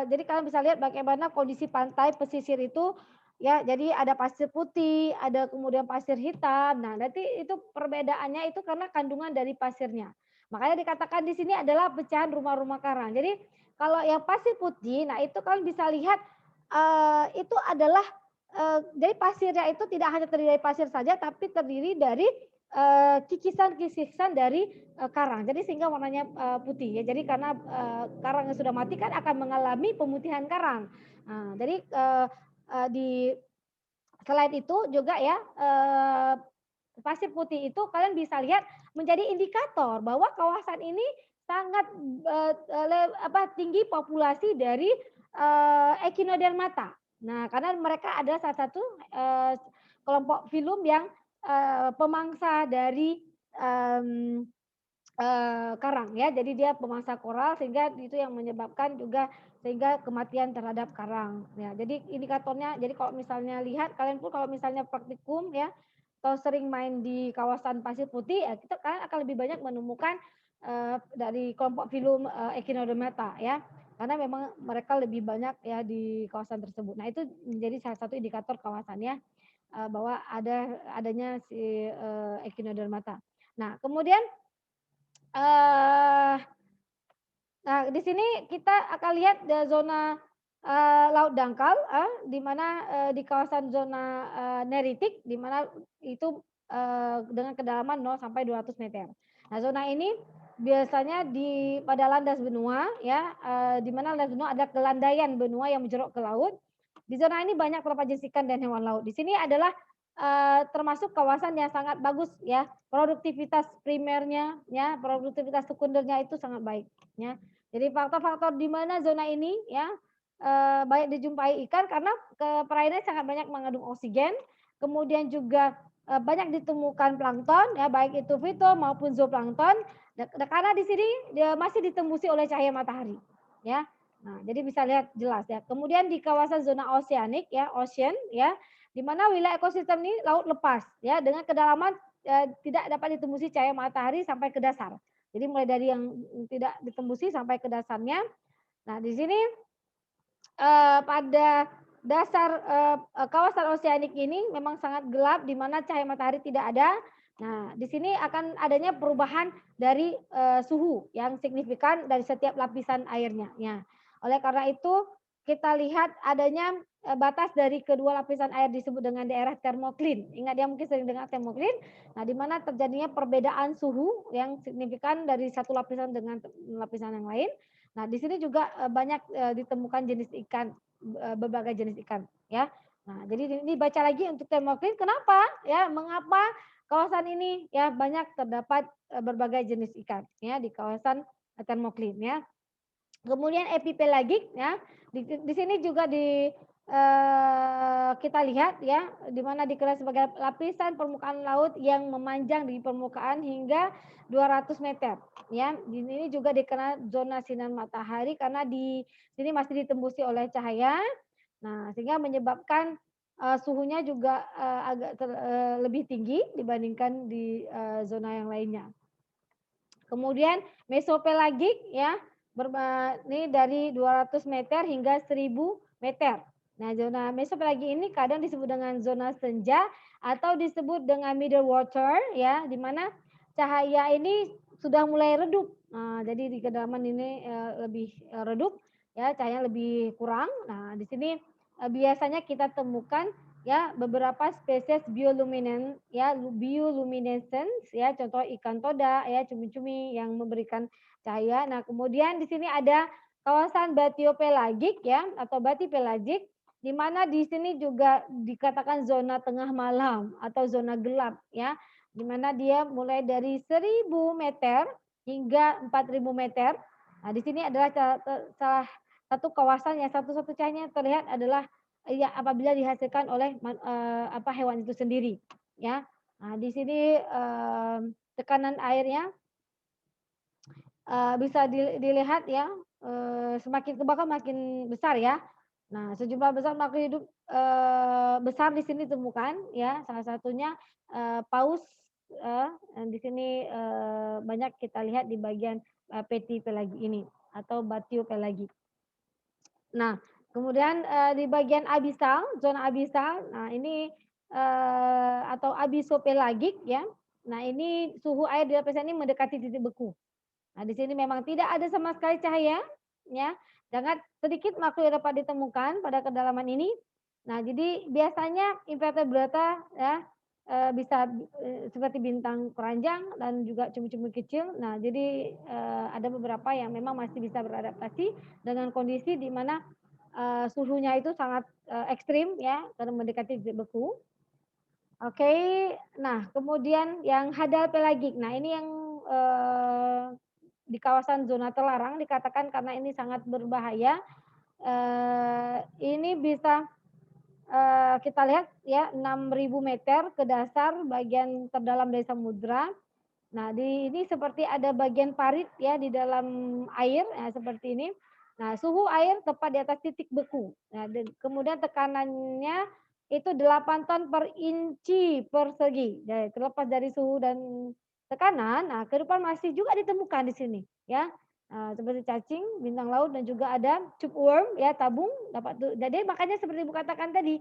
jadi kalian bisa lihat bagaimana kondisi pantai pesisir itu ya. Jadi ada pasir putih, ada kemudian pasir hitam. Nah, nanti itu perbedaannya itu karena kandungan dari pasirnya. Makanya dikatakan di sini adalah pecahan rumah-rumah karang. Jadi kalau yang pasir putih, nah itu kalian bisa lihat itu adalah jadi pasirnya itu tidak hanya terdiri dari pasir saja, tapi terdiri dari kikisan-kikisan dari karang. Jadi sehingga warnanya putih ya. Jadi karena karang yang sudah mati kan akan mengalami pemutihan karang. Nah, jadi di selain itu juga ya pasir putih itu kalian bisa lihat menjadi indikator bahwa kawasan ini sangat tinggi populasi dari Echinodermata. Nah, karena mereka ada salah satu kelompok filum yang pemangsa dari karang ya. Jadi dia pemangsa koral sehingga itu yang menyebabkan juga sehingga kematian terhadap karang. Ya, jadi indikatornya jadi kalau misalnya lihat kalian pun kalau misalnya praktikum ya atau sering main di kawasan pasir putih ya kita kalian akan lebih banyak menemukan dari kelompok filum Echinodermata ya. Karena memang mereka lebih banyak ya di kawasan tersebut. Nah, itu menjadi salah satu indikator kawasannya bahwa adanya si Echinodermata. Nah, kemudian eh nah, di sini kita akan lihat zona laut dangkal, di mana di kawasan zona neritik, di mana itu dengan kedalaman 0 sampai 200 meter. Nah, zona ini biasanya pada landas benua, ya, di mana landas benua ada kelandaian benua yang menjorok ke laut. Di zona ini banyak beberapa jenis ikan dan hewan laut. Di sini adalah termasuk kawasan yang sangat bagus, ya, produktivitas primernya, ya, produktivitas sekundernya itu sangat baik, ya. Jadi faktor-faktor di mana zona ini ya banyak dijumpai ikan karena perairannya sangat banyak mengandung oksigen, kemudian juga banyak ditemukan plankton ya baik itu fito maupun zooplankton karena di sini dia masih ditembusi oleh cahaya matahari ya. Nah, jadi bisa lihat jelas ya. Kemudian di kawasan zona oceanic ya, ocean ya, di mana wilayah ekosistem ini laut lepas ya dengan kedalaman tidak dapat ditembusi cahaya matahari sampai ke dasar. Jadi mulai dari yang tidak ditembusi sampai ke dasarnya. Nah, di sini pada dasar kawasan oseanik ini memang sangat gelap di mana cahaya matahari tidak ada. Nah, di sini akan adanya perubahan dari suhu yang signifikan dari setiap lapisan airnya. Ya. Oleh karena itu, kita lihat adanya batas dari kedua lapisan air disebut dengan daerah termoklin. Ingat ya mungkin sering dengar termoklin. Nah, di mana terjadinya perbedaan suhu yang signifikan dari satu lapisan dengan lapisan yang lain. Nah, di sini juga banyak ditemukan jenis ikan, berbagai jenis ikan, ya. Nah, jadi ini baca lagi untuk termoklin, kenapa? Ya, mengapa kawasan ini ya banyak terdapat berbagai jenis ikan, ya di kawasan termoklin, ya. Kemudian epipelagik, ya. Di sini juga kita lihat ya, di mana dikenal sebagai lapisan permukaan laut yang memanjang di permukaan hingga 200 meter. Ya, di sini juga dikenal zona sinar matahari karena di sini masih ditembusi oleh cahaya. Nah, sehingga menyebabkan suhunya juga agak lebih tinggi dibandingkan di zona yang lainnya. Kemudian mesopelagik ya, ini dari 200 meter hingga 1000 meter. Nah, zona mesopelagik ini kadang disebut dengan zona senja atau disebut dengan middle water ya, di mana cahaya ini sudah mulai redup. Nah, jadi di kedalaman ini lebih redup ya, cahaya lebih kurang. Nah, di sini biasanya kita temukan ya beberapa spesies bioluminescent ya bioluminescence ya contoh ikan toda ya cumi-cumi yang memberikan cahaya. Nah, kemudian di sini ada kawasan batiopelagik ya atau batipelagik di mana di sini juga dikatakan zona tengah malam atau zona gelap ya di mana dia mulai dari 1000 meter hingga 4000 meter. Nah, di sini adalah salah satu kawasan yang satu-satu cahayanya terlihat adalah ya apabila dihasilkan oleh hewan itu sendiri ya. Nah, di sini tekanan airnya bisa dilihat ya semakin ke bawah makin besar ya. Nah, sejumlah besar makhluk hidup besar di sini ditemukan ya. Salah satunya paus di sini banyak kita lihat di bagian petipelagi ini atau batiopelagi. Nah, kemudian di bagian abisal, zona abisal, nah ini atau abisopelagik ya. Nah, ini suhu air di lapisan ini mendekati titik beku. Nah, di sini memang tidak ada sama sekali cahaya, ya. Sangat sedikit makhluk yang dapat ditemukan pada kedalaman ini. Nah, jadi biasanya invertebrata ya bisa seperti bintang keranjang dan juga cumi-cumi kecil. Nah, jadi ada beberapa yang memang masih bisa beradaptasi dengan kondisi di mana suhunya itu sangat ekstrim ya karena mendekati titik beku. Oke, nah kemudian yang hadal pelagik. Nah ini yang di kawasan zona terlarang dikatakan karena ini sangat berbahaya. Ini bisa kita lihat ya 6000 meter ke dasar bagian terdalam dari samudra. Nah, ini seperti ada bagian parit ya di dalam air, ya, seperti ini. Nah, suhu air tepat di atas titik beku. Nah, kemudian tekanannya itu 8 ton per inci persegi. Jadi, terlepas dari suhu dan tekanan, nah kehidupan masih juga ditemukan di sini, ya. Seperti cacing, bintang laut dan juga ada cupworm, ya, tabung dapat. Jadi makanya seperti Ibu katakan tadi,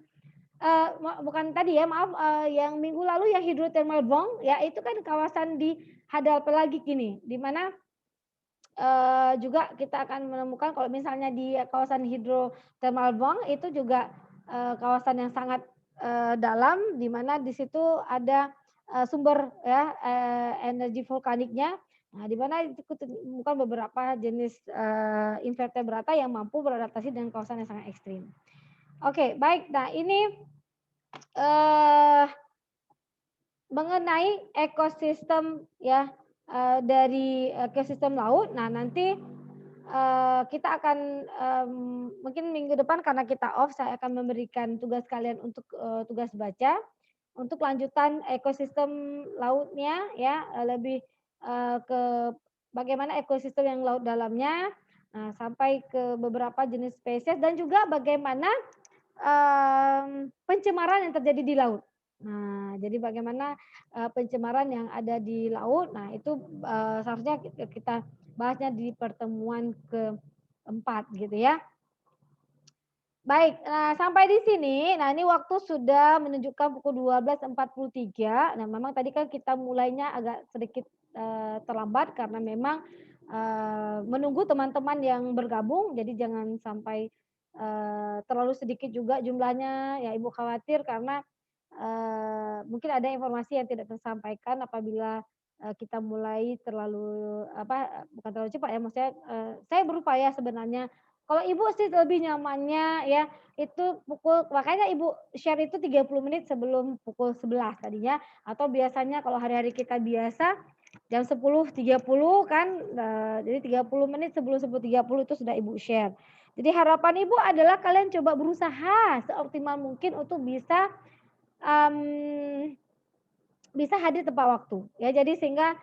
bukan tadi ya, maaf, yang minggu lalu yang hidrotermal bong, ya itu kan kawasan di Hadal Pelagik ini, di mana juga kita akan menemukan kalau misalnya di kawasan hidrotermal bong itu juga kawasan yang sangat dalam, di mana di situ ada sumber ya energi vulkaniknya. Nah, di mana itu ditemukan beberapa jenis invertebrata yang mampu beradaptasi dengan kawasan yang sangat ekstrim. Oke, baik. Nah, ini mengenai ekosistem ya dari ekosistem laut. Nah, nanti kita akan mungkin minggu depan karena kita off, saya akan memberikan tugas kalian untuk tugas baca untuk lanjutan ekosistem lautnya ya, lebih ke bagaimana ekosistem yang laut dalamnya, nah, sampai ke beberapa jenis spesies dan juga bagaimana pencemaran yang terjadi di laut. Nah, jadi bagaimana pencemaran yang ada di laut, nah itu seharusnya kita bahasnya di pertemuan keempat gitu ya. Baik, nah sampai di sini, nah ini waktu sudah menunjukkan pukul 12.43. Nah memang tadi kan kita mulainya agak sedikit terlambat karena memang menunggu teman-teman yang bergabung, jadi jangan sampai terlalu sedikit juga jumlahnya, ya Ibu khawatir karena mungkin ada informasi yang tidak tersampaikan apabila kita mulai terlalu bukan terlalu cepat ya, maksudnya saya berupaya sebenarnya kalau Ibu sih lebih nyamannya ya itu makanya Ibu share itu 30 menit sebelum pukul 11 tadinya, atau biasanya kalau hari-hari kita biasa jam 10.30 kan, jadi 30 menit sebelum 10.30 itu sudah Ibu share. Jadi harapan Ibu adalah kalian coba berusaha seoptimal mungkin untuk bisa hadir tepat waktu ya, jadi sehingga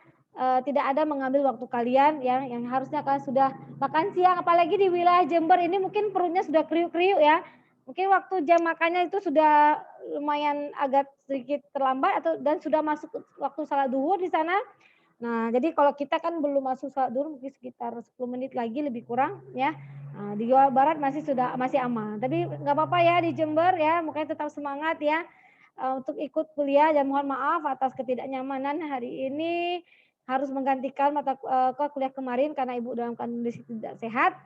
tidak ada mengambil waktu kalian ya, yang harusnya kalian sudah makan siang, apalagi di wilayah Jember ini mungkin perutnya sudah kriuk-kriuk ya, mungkin waktu jam makannya itu sudah lumayan agak sedikit terlambat dan sudah masuk waktu salat duhur di sana. Nah, jadi kalau kita kan belum masuk salat duhur mungkin sekitar 10 menit lagi lebih kurang ya. Nah, di Jawa Barat masih aman. Tapi nggak apa-apa ya di Jember ya, makanya tetap semangat ya untuk ikut kuliah, dan mohon maaf atas ketidaknyamanan hari ini harus menggantikan kuliah kemarin karena Ibu dalam kondisi tidak sehat.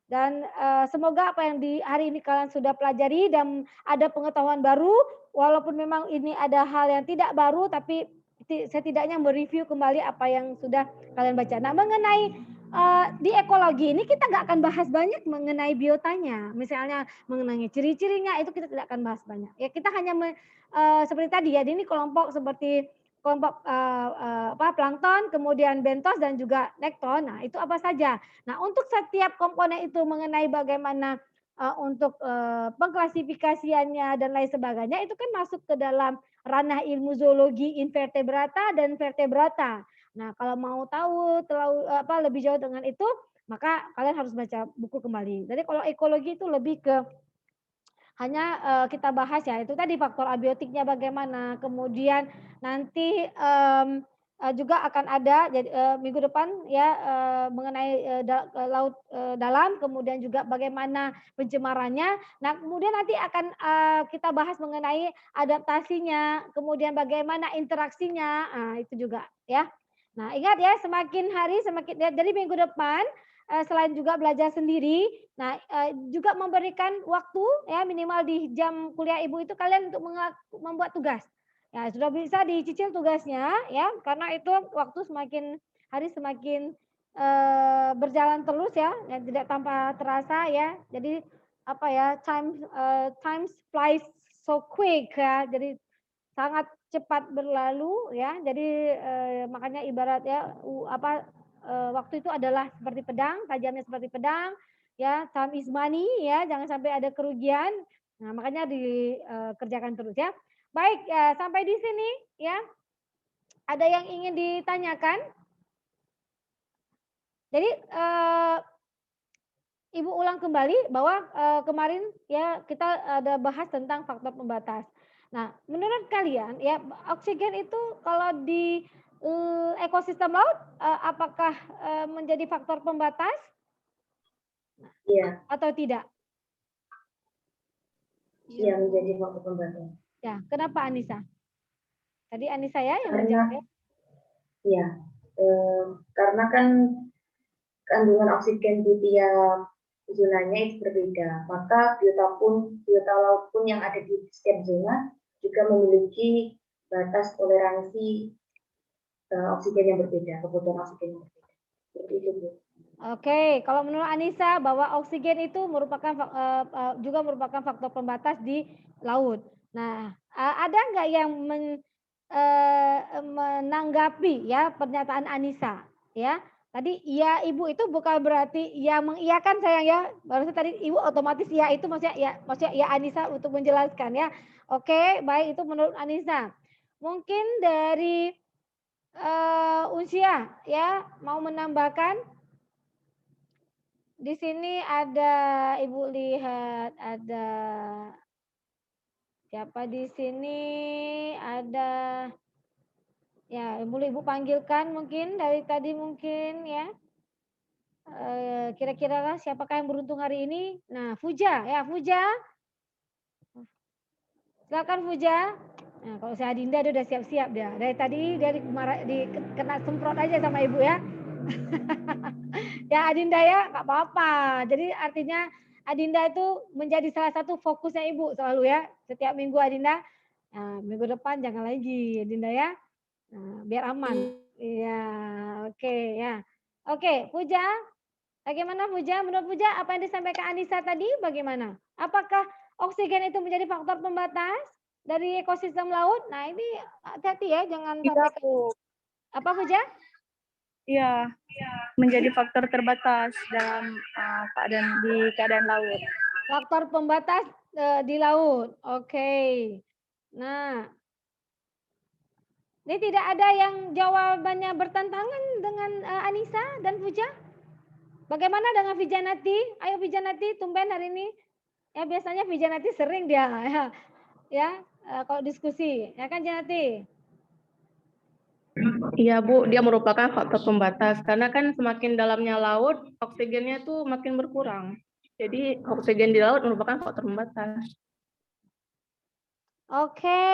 Dan semoga apa yang di hari ini kalian sudah pelajari dan ada pengetahuan baru, walaupun memang ini ada hal yang tidak baru, tapi setidaknya mereview kembali apa yang sudah kalian baca. Nah, mengenai di ekologi ini kita nggak akan bahas banyak mengenai biotanya, misalnya mengenai ciri-cirinya itu kita tidak akan bahas banyak. Ya kita hanya seperti tadi ya, ini kelompok seperti kelompok plankton, kemudian bentos dan juga nekton. Nah, itu apa saja. Nah, untuk setiap komponen itu mengenai bagaimana untuk pengklasifikasiannya dan lain sebagainya itu kan masuk ke dalam ranah ilmu zoologi invertebrata dan vertebrata. Nah, kalau mau tahu lebih jauh dengan itu, maka kalian harus baca buku kembali. Jadi kalau ekologi itu lebih ke hanya kita bahas ya itu tadi faktor abiotiknya bagaimana, kemudian nanti juga akan ada minggu depan ya mengenai laut dalam, kemudian juga bagaimana pencemarannya. Nah, kemudian nanti akan kita bahas mengenai adaptasinya, kemudian bagaimana interaksinya, itu juga ya. Nah, ingat ya, semakin hari semakin jadi minggu depan selain juga belajar sendiri, nah juga memberikan waktu ya minimal di jam kuliah Ibu itu kalian untuk membuat tugas. Ya, sudah bisa dicicil tugasnya ya, karena itu waktu semakin hari semakin berjalan terus ya, tidak tanpa terasa ya. Jadi apa ya, time flies so quick ya. Jadi sangat cepat berlalu ya. Jadi makanya ibarat ya waktu itu adalah seperti pedang, tajamnya seperti pedang ya, time is money ya, jangan sampai ada kerugian. Nah, makanya dikerjakan terus ya. Baik, sampai di sini ya. Ada yang ingin ditanyakan? Jadi Ibu ulang kembali bahwa kemarin ya kita ada bahas tentang faktor pembatas. Nah, menurut kalian ya oksigen itu kalau di ekosistem laut apakah menjadi faktor pembatas Iya, atau tidak? iya menjadi faktor pembatas. Ya, kenapa Anissa? Tadi Anissa ya yang Karena menjawab ya? ya, karena kan kandungan oksigen di tiap zonanya itu berbeda. Maka biota laut pun yang ada di setiap zona juga memiliki batas toleransi oksigen yang berbeda, kebutuhan oksigen yang berbeda. Seperti itu, Bu. Oke, kalau menurut Anissa bahwa oksigen itu merupakan juga merupakan faktor pembatas di laut. Nah, ada nggak yang menanggapi ya pernyataan Anissa ya? Tadi iya Ibu itu bukan berarti ya mengiyakan sayang ya. Barusan tadi Ibu otomatis ya itu maksudnya ya Anissa untuk menjelaskan ya. Oke, baik itu menurut Anissa. Mungkin dari Unsia ya mau menambahkan. Di sini ada Ibu lihat ada siapa di sini ada ya Ibu panggilkan mungkin dari tadi mungkin ya. Kira-kira siapakah yang beruntung hari ini? Nah, Fuja ya, Fuja. Silakan Fuja. Nah, kalau saya Adinda dia udah siap-siap dia. Dari tadi dia kena semprot aja sama Ibu ya. Ya Adinda ya, nggak apa-apa. Jadi artinya Adinda itu menjadi salah satu fokusnya Ibu selalu ya. Setiap minggu Adinda, nah, minggu depan jangan lagi Adinda ya. Nah, biar aman. Iya, oke ya. Oke, Puja, bagaimana Puja? Menurut Puja apa yang disampaikan Anissa tadi bagaimana? Apakah oksigen itu menjadi faktor pembatas dari ekosistem laut? Nah ini hati-hati ya, jangan Iya, sampai Bu. apa Puja? Iya, menjadi faktor terbatas dalam keadaan laut. Faktor pembatas di laut. Oke. Nah, ini tidak ada yang jawabannya bertentangan dengan Anissa dan Puja? Bagaimana dengan Vijanati? Ayo Vijanati, tumben hari ini. Ya biasanya Vijanati sering dia ya kalau diskusi, ya kan Janati? Iya Bu, dia merupakan faktor pembatas karena kan semakin dalamnya laut, oksigennya tuh makin berkurang. Jadi oksigen di laut merupakan faktor pembatas. Oke,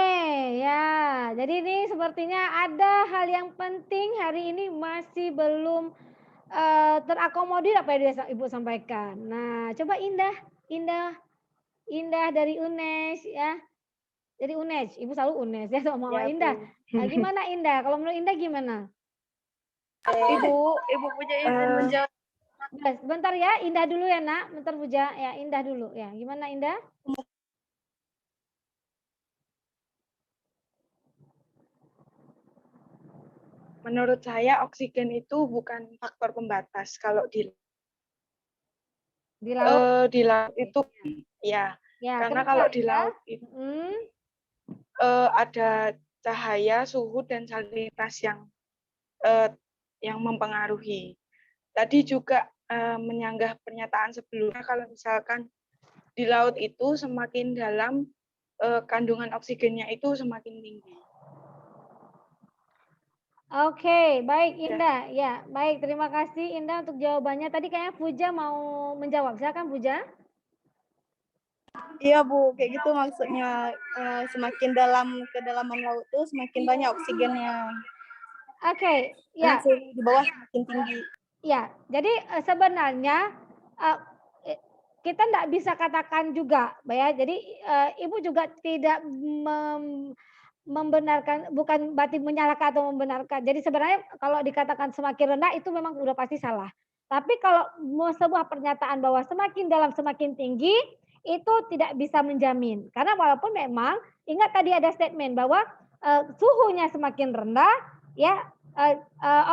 ya. Jadi ini sepertinya ada hal yang penting hari ini masih belum terakomodir apa yang Ibu sampaikan. Nah, coba Indah dari UNES ya. Dari UNES, Ibu selalu UNES ya sama Ya, Indah. Bu. Nah, gimana Indah? Kalau menurut Indah gimana? Ibu punya izin menjawab. Sebentar ya, Indah dulu ya Nak. Bentar Puja, ya Indah dulu ya. Gimana Indah? Menurut saya oksigen itu bukan faktor pembatas. Kalau di laut? Di laut itu ya, karena kalau di laut itu ada cahaya, suhu dan salinitas yang mempengaruhi. Tadi juga menyanggah pernyataan sebelumnya kalau misalkan di laut itu semakin dalam kandungan oksigennya itu semakin tinggi. Oke, baik Indah. Ya, baik. Terima kasih Indah untuk jawabannya. Tadi kayaknya Puja mau menjawab. Silakan Puja. Iya Bu, kayak gitu maksudnya semakin dalam kedalaman laut tuh semakin banyak oksigennya. Oke, ya. Di bawah semakin tinggi. Ya, jadi sebenarnya kita tidak bisa katakan juga, ya. Jadi Ibu juga tidak membenarkan, bukan berarti menyalahkan atau membenarkan. Jadi sebenarnya kalau dikatakan semakin rendah itu memang udah pasti salah. Tapi kalau sebuah pernyataan bahwa semakin dalam semakin tinggi itu tidak bisa menjamin. Karena walaupun memang ingat tadi ada statement bahwa suhunya semakin rendah ya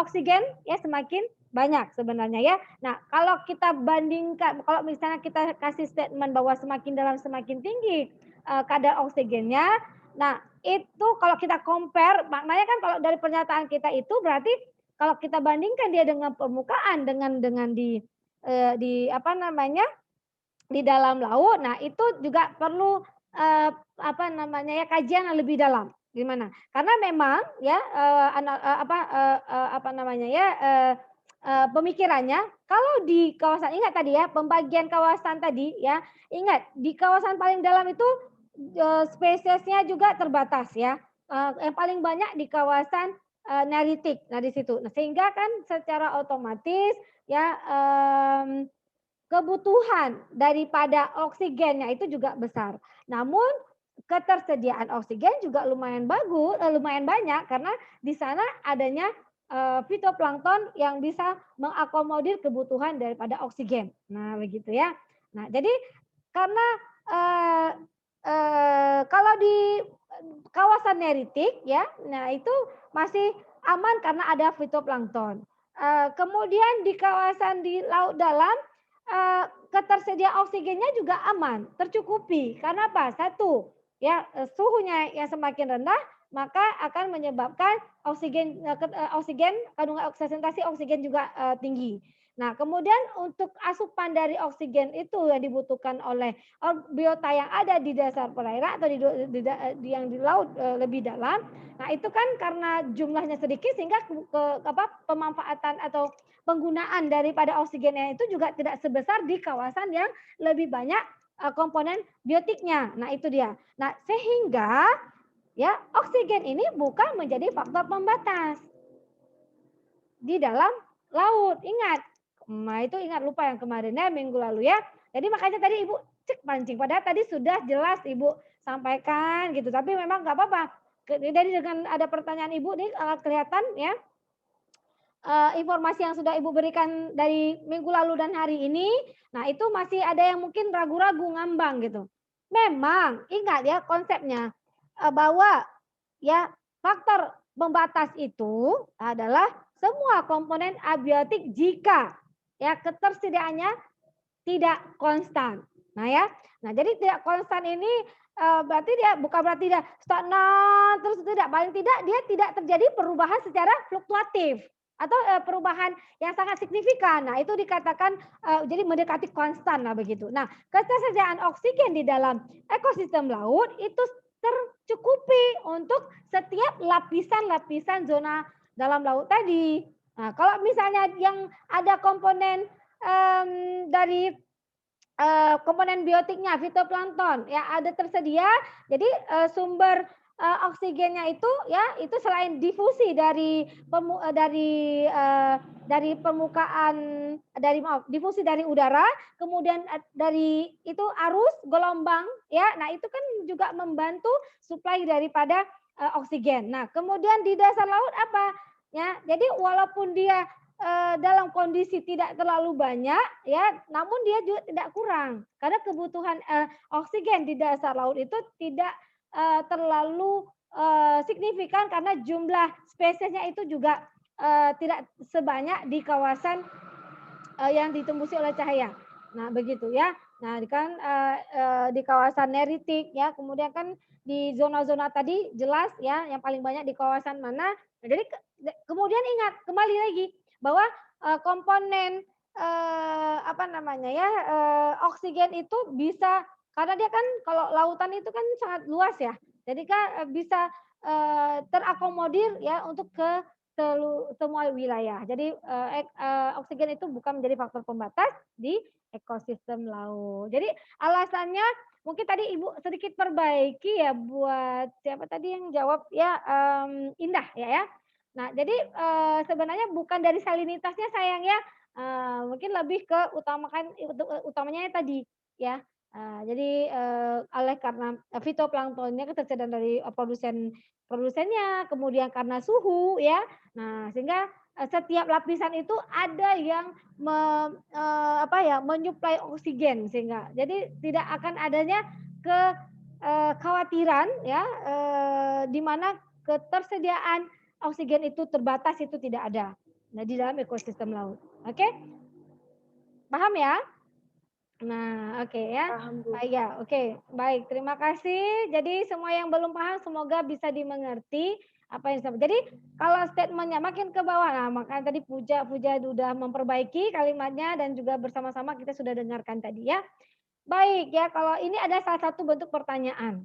oksigen ya semakin banyak sebenarnya ya. Nah, kalau kita bandingkan, kalau misalnya kita kasih statement bahwa semakin dalam semakin tinggi kadar oksigennya, nah itu kalau kita compare, maknanya kan kalau dari pernyataan kita itu berarti kalau kita bandingkan dia dengan permukaan dengan di apa namanya di dalam laut, nah itu juga perlu apa namanya ya kajian yang lebih dalam. Gimana? Karena memang ya apa namanya ya pemikirannya kalau di kawasan ingat tadi ya pembagian kawasan tadi ya ingat di kawasan paling dalam itu spesiesnya juga terbatas ya. Yang paling banyak di kawasan neritik. Nah di situ. Nah, sehingga kan secara otomatis ya kebutuhan daripada oksigennya itu juga besar. Namun ketersediaan oksigen juga lumayan bagus, lumayan banyak karena di sana adanya fitoplankton yang bisa mengakomodir kebutuhan daripada oksigen. Nah begitu ya. Nah jadi karena kalau di kawasan neritik ya, nah itu masih aman karena ada fitoplankton. Kemudian di kawasan di laut dalam ketersediaan oksigennya juga aman, tercukupi. Karena apa? Satu, ya suhunya yang semakin rendah maka akan menyebabkan oksigen kandungan presentasi oksigen juga tinggi. Nah, kemudian untuk asupan dari oksigen itu yang dibutuhkan oleh biota yang ada di dasar perairan atau yang di laut lebih dalam. Nah, itu kan karena jumlahnya sedikit sehingga pemanfaatan atau penggunaan daripada oksigennya itu juga tidak sebesar di kawasan yang lebih banyak komponen biotiknya. Nah, itu dia. Nah, sehingga ya oksigen ini bukan menjadi faktor pembatas di dalam laut. Ingat. Nah, itu ingat lupa yang kemarinnya minggu lalu ya. Jadi makanya tadi Ibu cek pancing. Padahal tadi sudah jelas Ibu sampaikan gitu. Tapi memang nggak apa-apa. Jadi dengan ada pertanyaan Ibu nih kelihatan ya. Informasi yang sudah Ibu berikan dari minggu lalu dan hari ini. Nah itu masih ada yang mungkin ragu-ragu ngambang gitu. Memang ingat ya konsepnya. Bahwa ya faktor pembatas itu adalah semua komponen abiotik jika ya ketersediaannya tidak konstan. Nah ya, nah jadi tidak konstan ini berarti dia bukan berarti dia stagnan terus tidak, paling tidak dia tidak terjadi perubahan secara fluktuatif atau perubahan yang sangat signifikan. Nah itu dikatakan jadi mendekati konstan lah begitu. Nah ketersediaan oksigen di dalam ekosistem laut itu tercukupi untuk setiap lapisan-lapisan zona dalam laut tadi. Nah, kalau misalnya yang ada komponen dari komponen biotiknya fitoplankton ya ada tersedia, jadi sumber oksigennya itu ya itu selain difusi dari permukaan difusi dari udara, kemudian dari itu arus gelombang ya, nah itu kan juga membantu suplai daripada oksigen. Nah kemudian di dasar laut apa ya, jadi walaupun dia dalam kondisi tidak terlalu banyak ya, namun dia juga tidak kurang karena kebutuhan oksigen di dasar laut itu tidak terlalu signifikan karena jumlah spesiesnya itu juga tidak sebanyak di kawasan yang ditembusi oleh cahaya. Nah begitu ya. Nah kan di kawasan neritik ya, kemudian kan di zona-zona tadi jelas ya yang paling banyak di kawasan mana. Nah, jadi kemudian ingat kembali lagi bahwa komponen apa namanya ya oksigen itu bisa karena dia kan kalau lautan itu kan sangat luas ya, jadi kan bisa terakomodir ya untuk ke semua wilayah. Jadi oksigen itu bukan menjadi faktor pembatas di ekosistem laut. Jadi alasannya mungkin tadi Ibu sedikit perbaiki ya buat siapa tadi yang jawab ya Indah ya. Nah, jadi sebenarnya bukan dari salinitasnya sayang ya, mungkin lebih ke utamanya tadi ya. Jadi oleh karena fitoplanktonnya ketersediaan dari produsennya, kemudian karena suhu ya. Nah, sehingga setiap lapisan itu ada yang menyuplai oksigen sehingga jadi tidak akan adanya kekhawatiran ya di mana ketersediaan oksigen itu terbatas, itu tidak ada. Nah, di dalam ekosistem laut. Oke? Paham ya? Nah, oke ya. Paham, Bu. Ya, oke. Baik, terima kasih. Jadi semua yang belum paham semoga bisa dimengerti apa yang disampaikan. Jadi kalau statementnya makin ke bawah, nah makanya tadi Puja sudah memperbaiki kalimatnya dan juga bersama-sama kita sudah dengarkan tadi ya. Baik ya, kalau ini ada salah satu bentuk pertanyaan.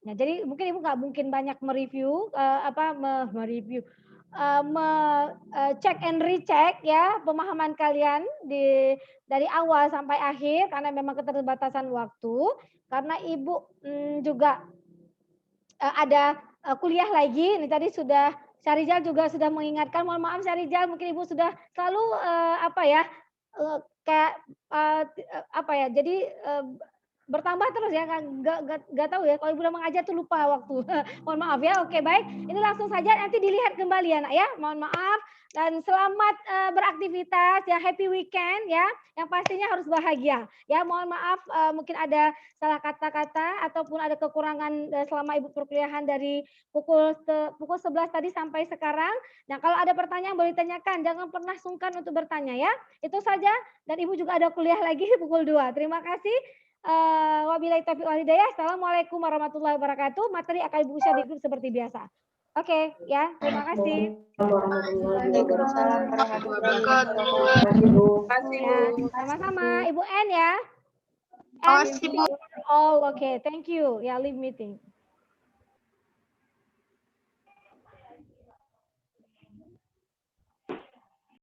Nah, jadi mungkin Ibu nggak mungkin banyak mereview, mereview, cek and recheck ya pemahaman kalian dari awal sampai akhir karena memang keterbatasan waktu. Karena Ibu juga ada kuliah lagi. Ini tadi sudah Syarizal juga sudah mengingatkan. Mohon maaf Syarizal, mungkin Ibu sudah selalu jadi bertambah terus ya, nggak tahu ya, kalau Ibu udah mengajar tuh lupa waktu. Mohon maaf ya. Oke, baik. Ini langsung saja nanti dilihat kembali ya, Nak ya. Mohon maaf dan selamat beraktivitas ya, happy weekend ya. Yang pastinya harus bahagia. Ya, mohon maaf mungkin ada salah kata-kata ataupun ada kekurangan selama Ibu perkuliahan dari pukul 11 tadi sampai sekarang. Nah, kalau ada pertanyaan boleh tanyakan, jangan pernah sungkan untuk bertanya ya. Itu saja dan Ibu juga ada kuliah lagi pukul 2. Terima kasih. Wabillahi taufiq wal hidayah. Assalamualaikum warahmatullahi wabarakatuh. Materi akan Ibu share di grup seperti biasa. Oke, ya. Terima kasih. Waalaikumsalam warahmatullahi wabarakatuh. Ya, sama-sama. Ibu N ya. Makasih, Bu. All okay. Thank you. Ya, leave meeting.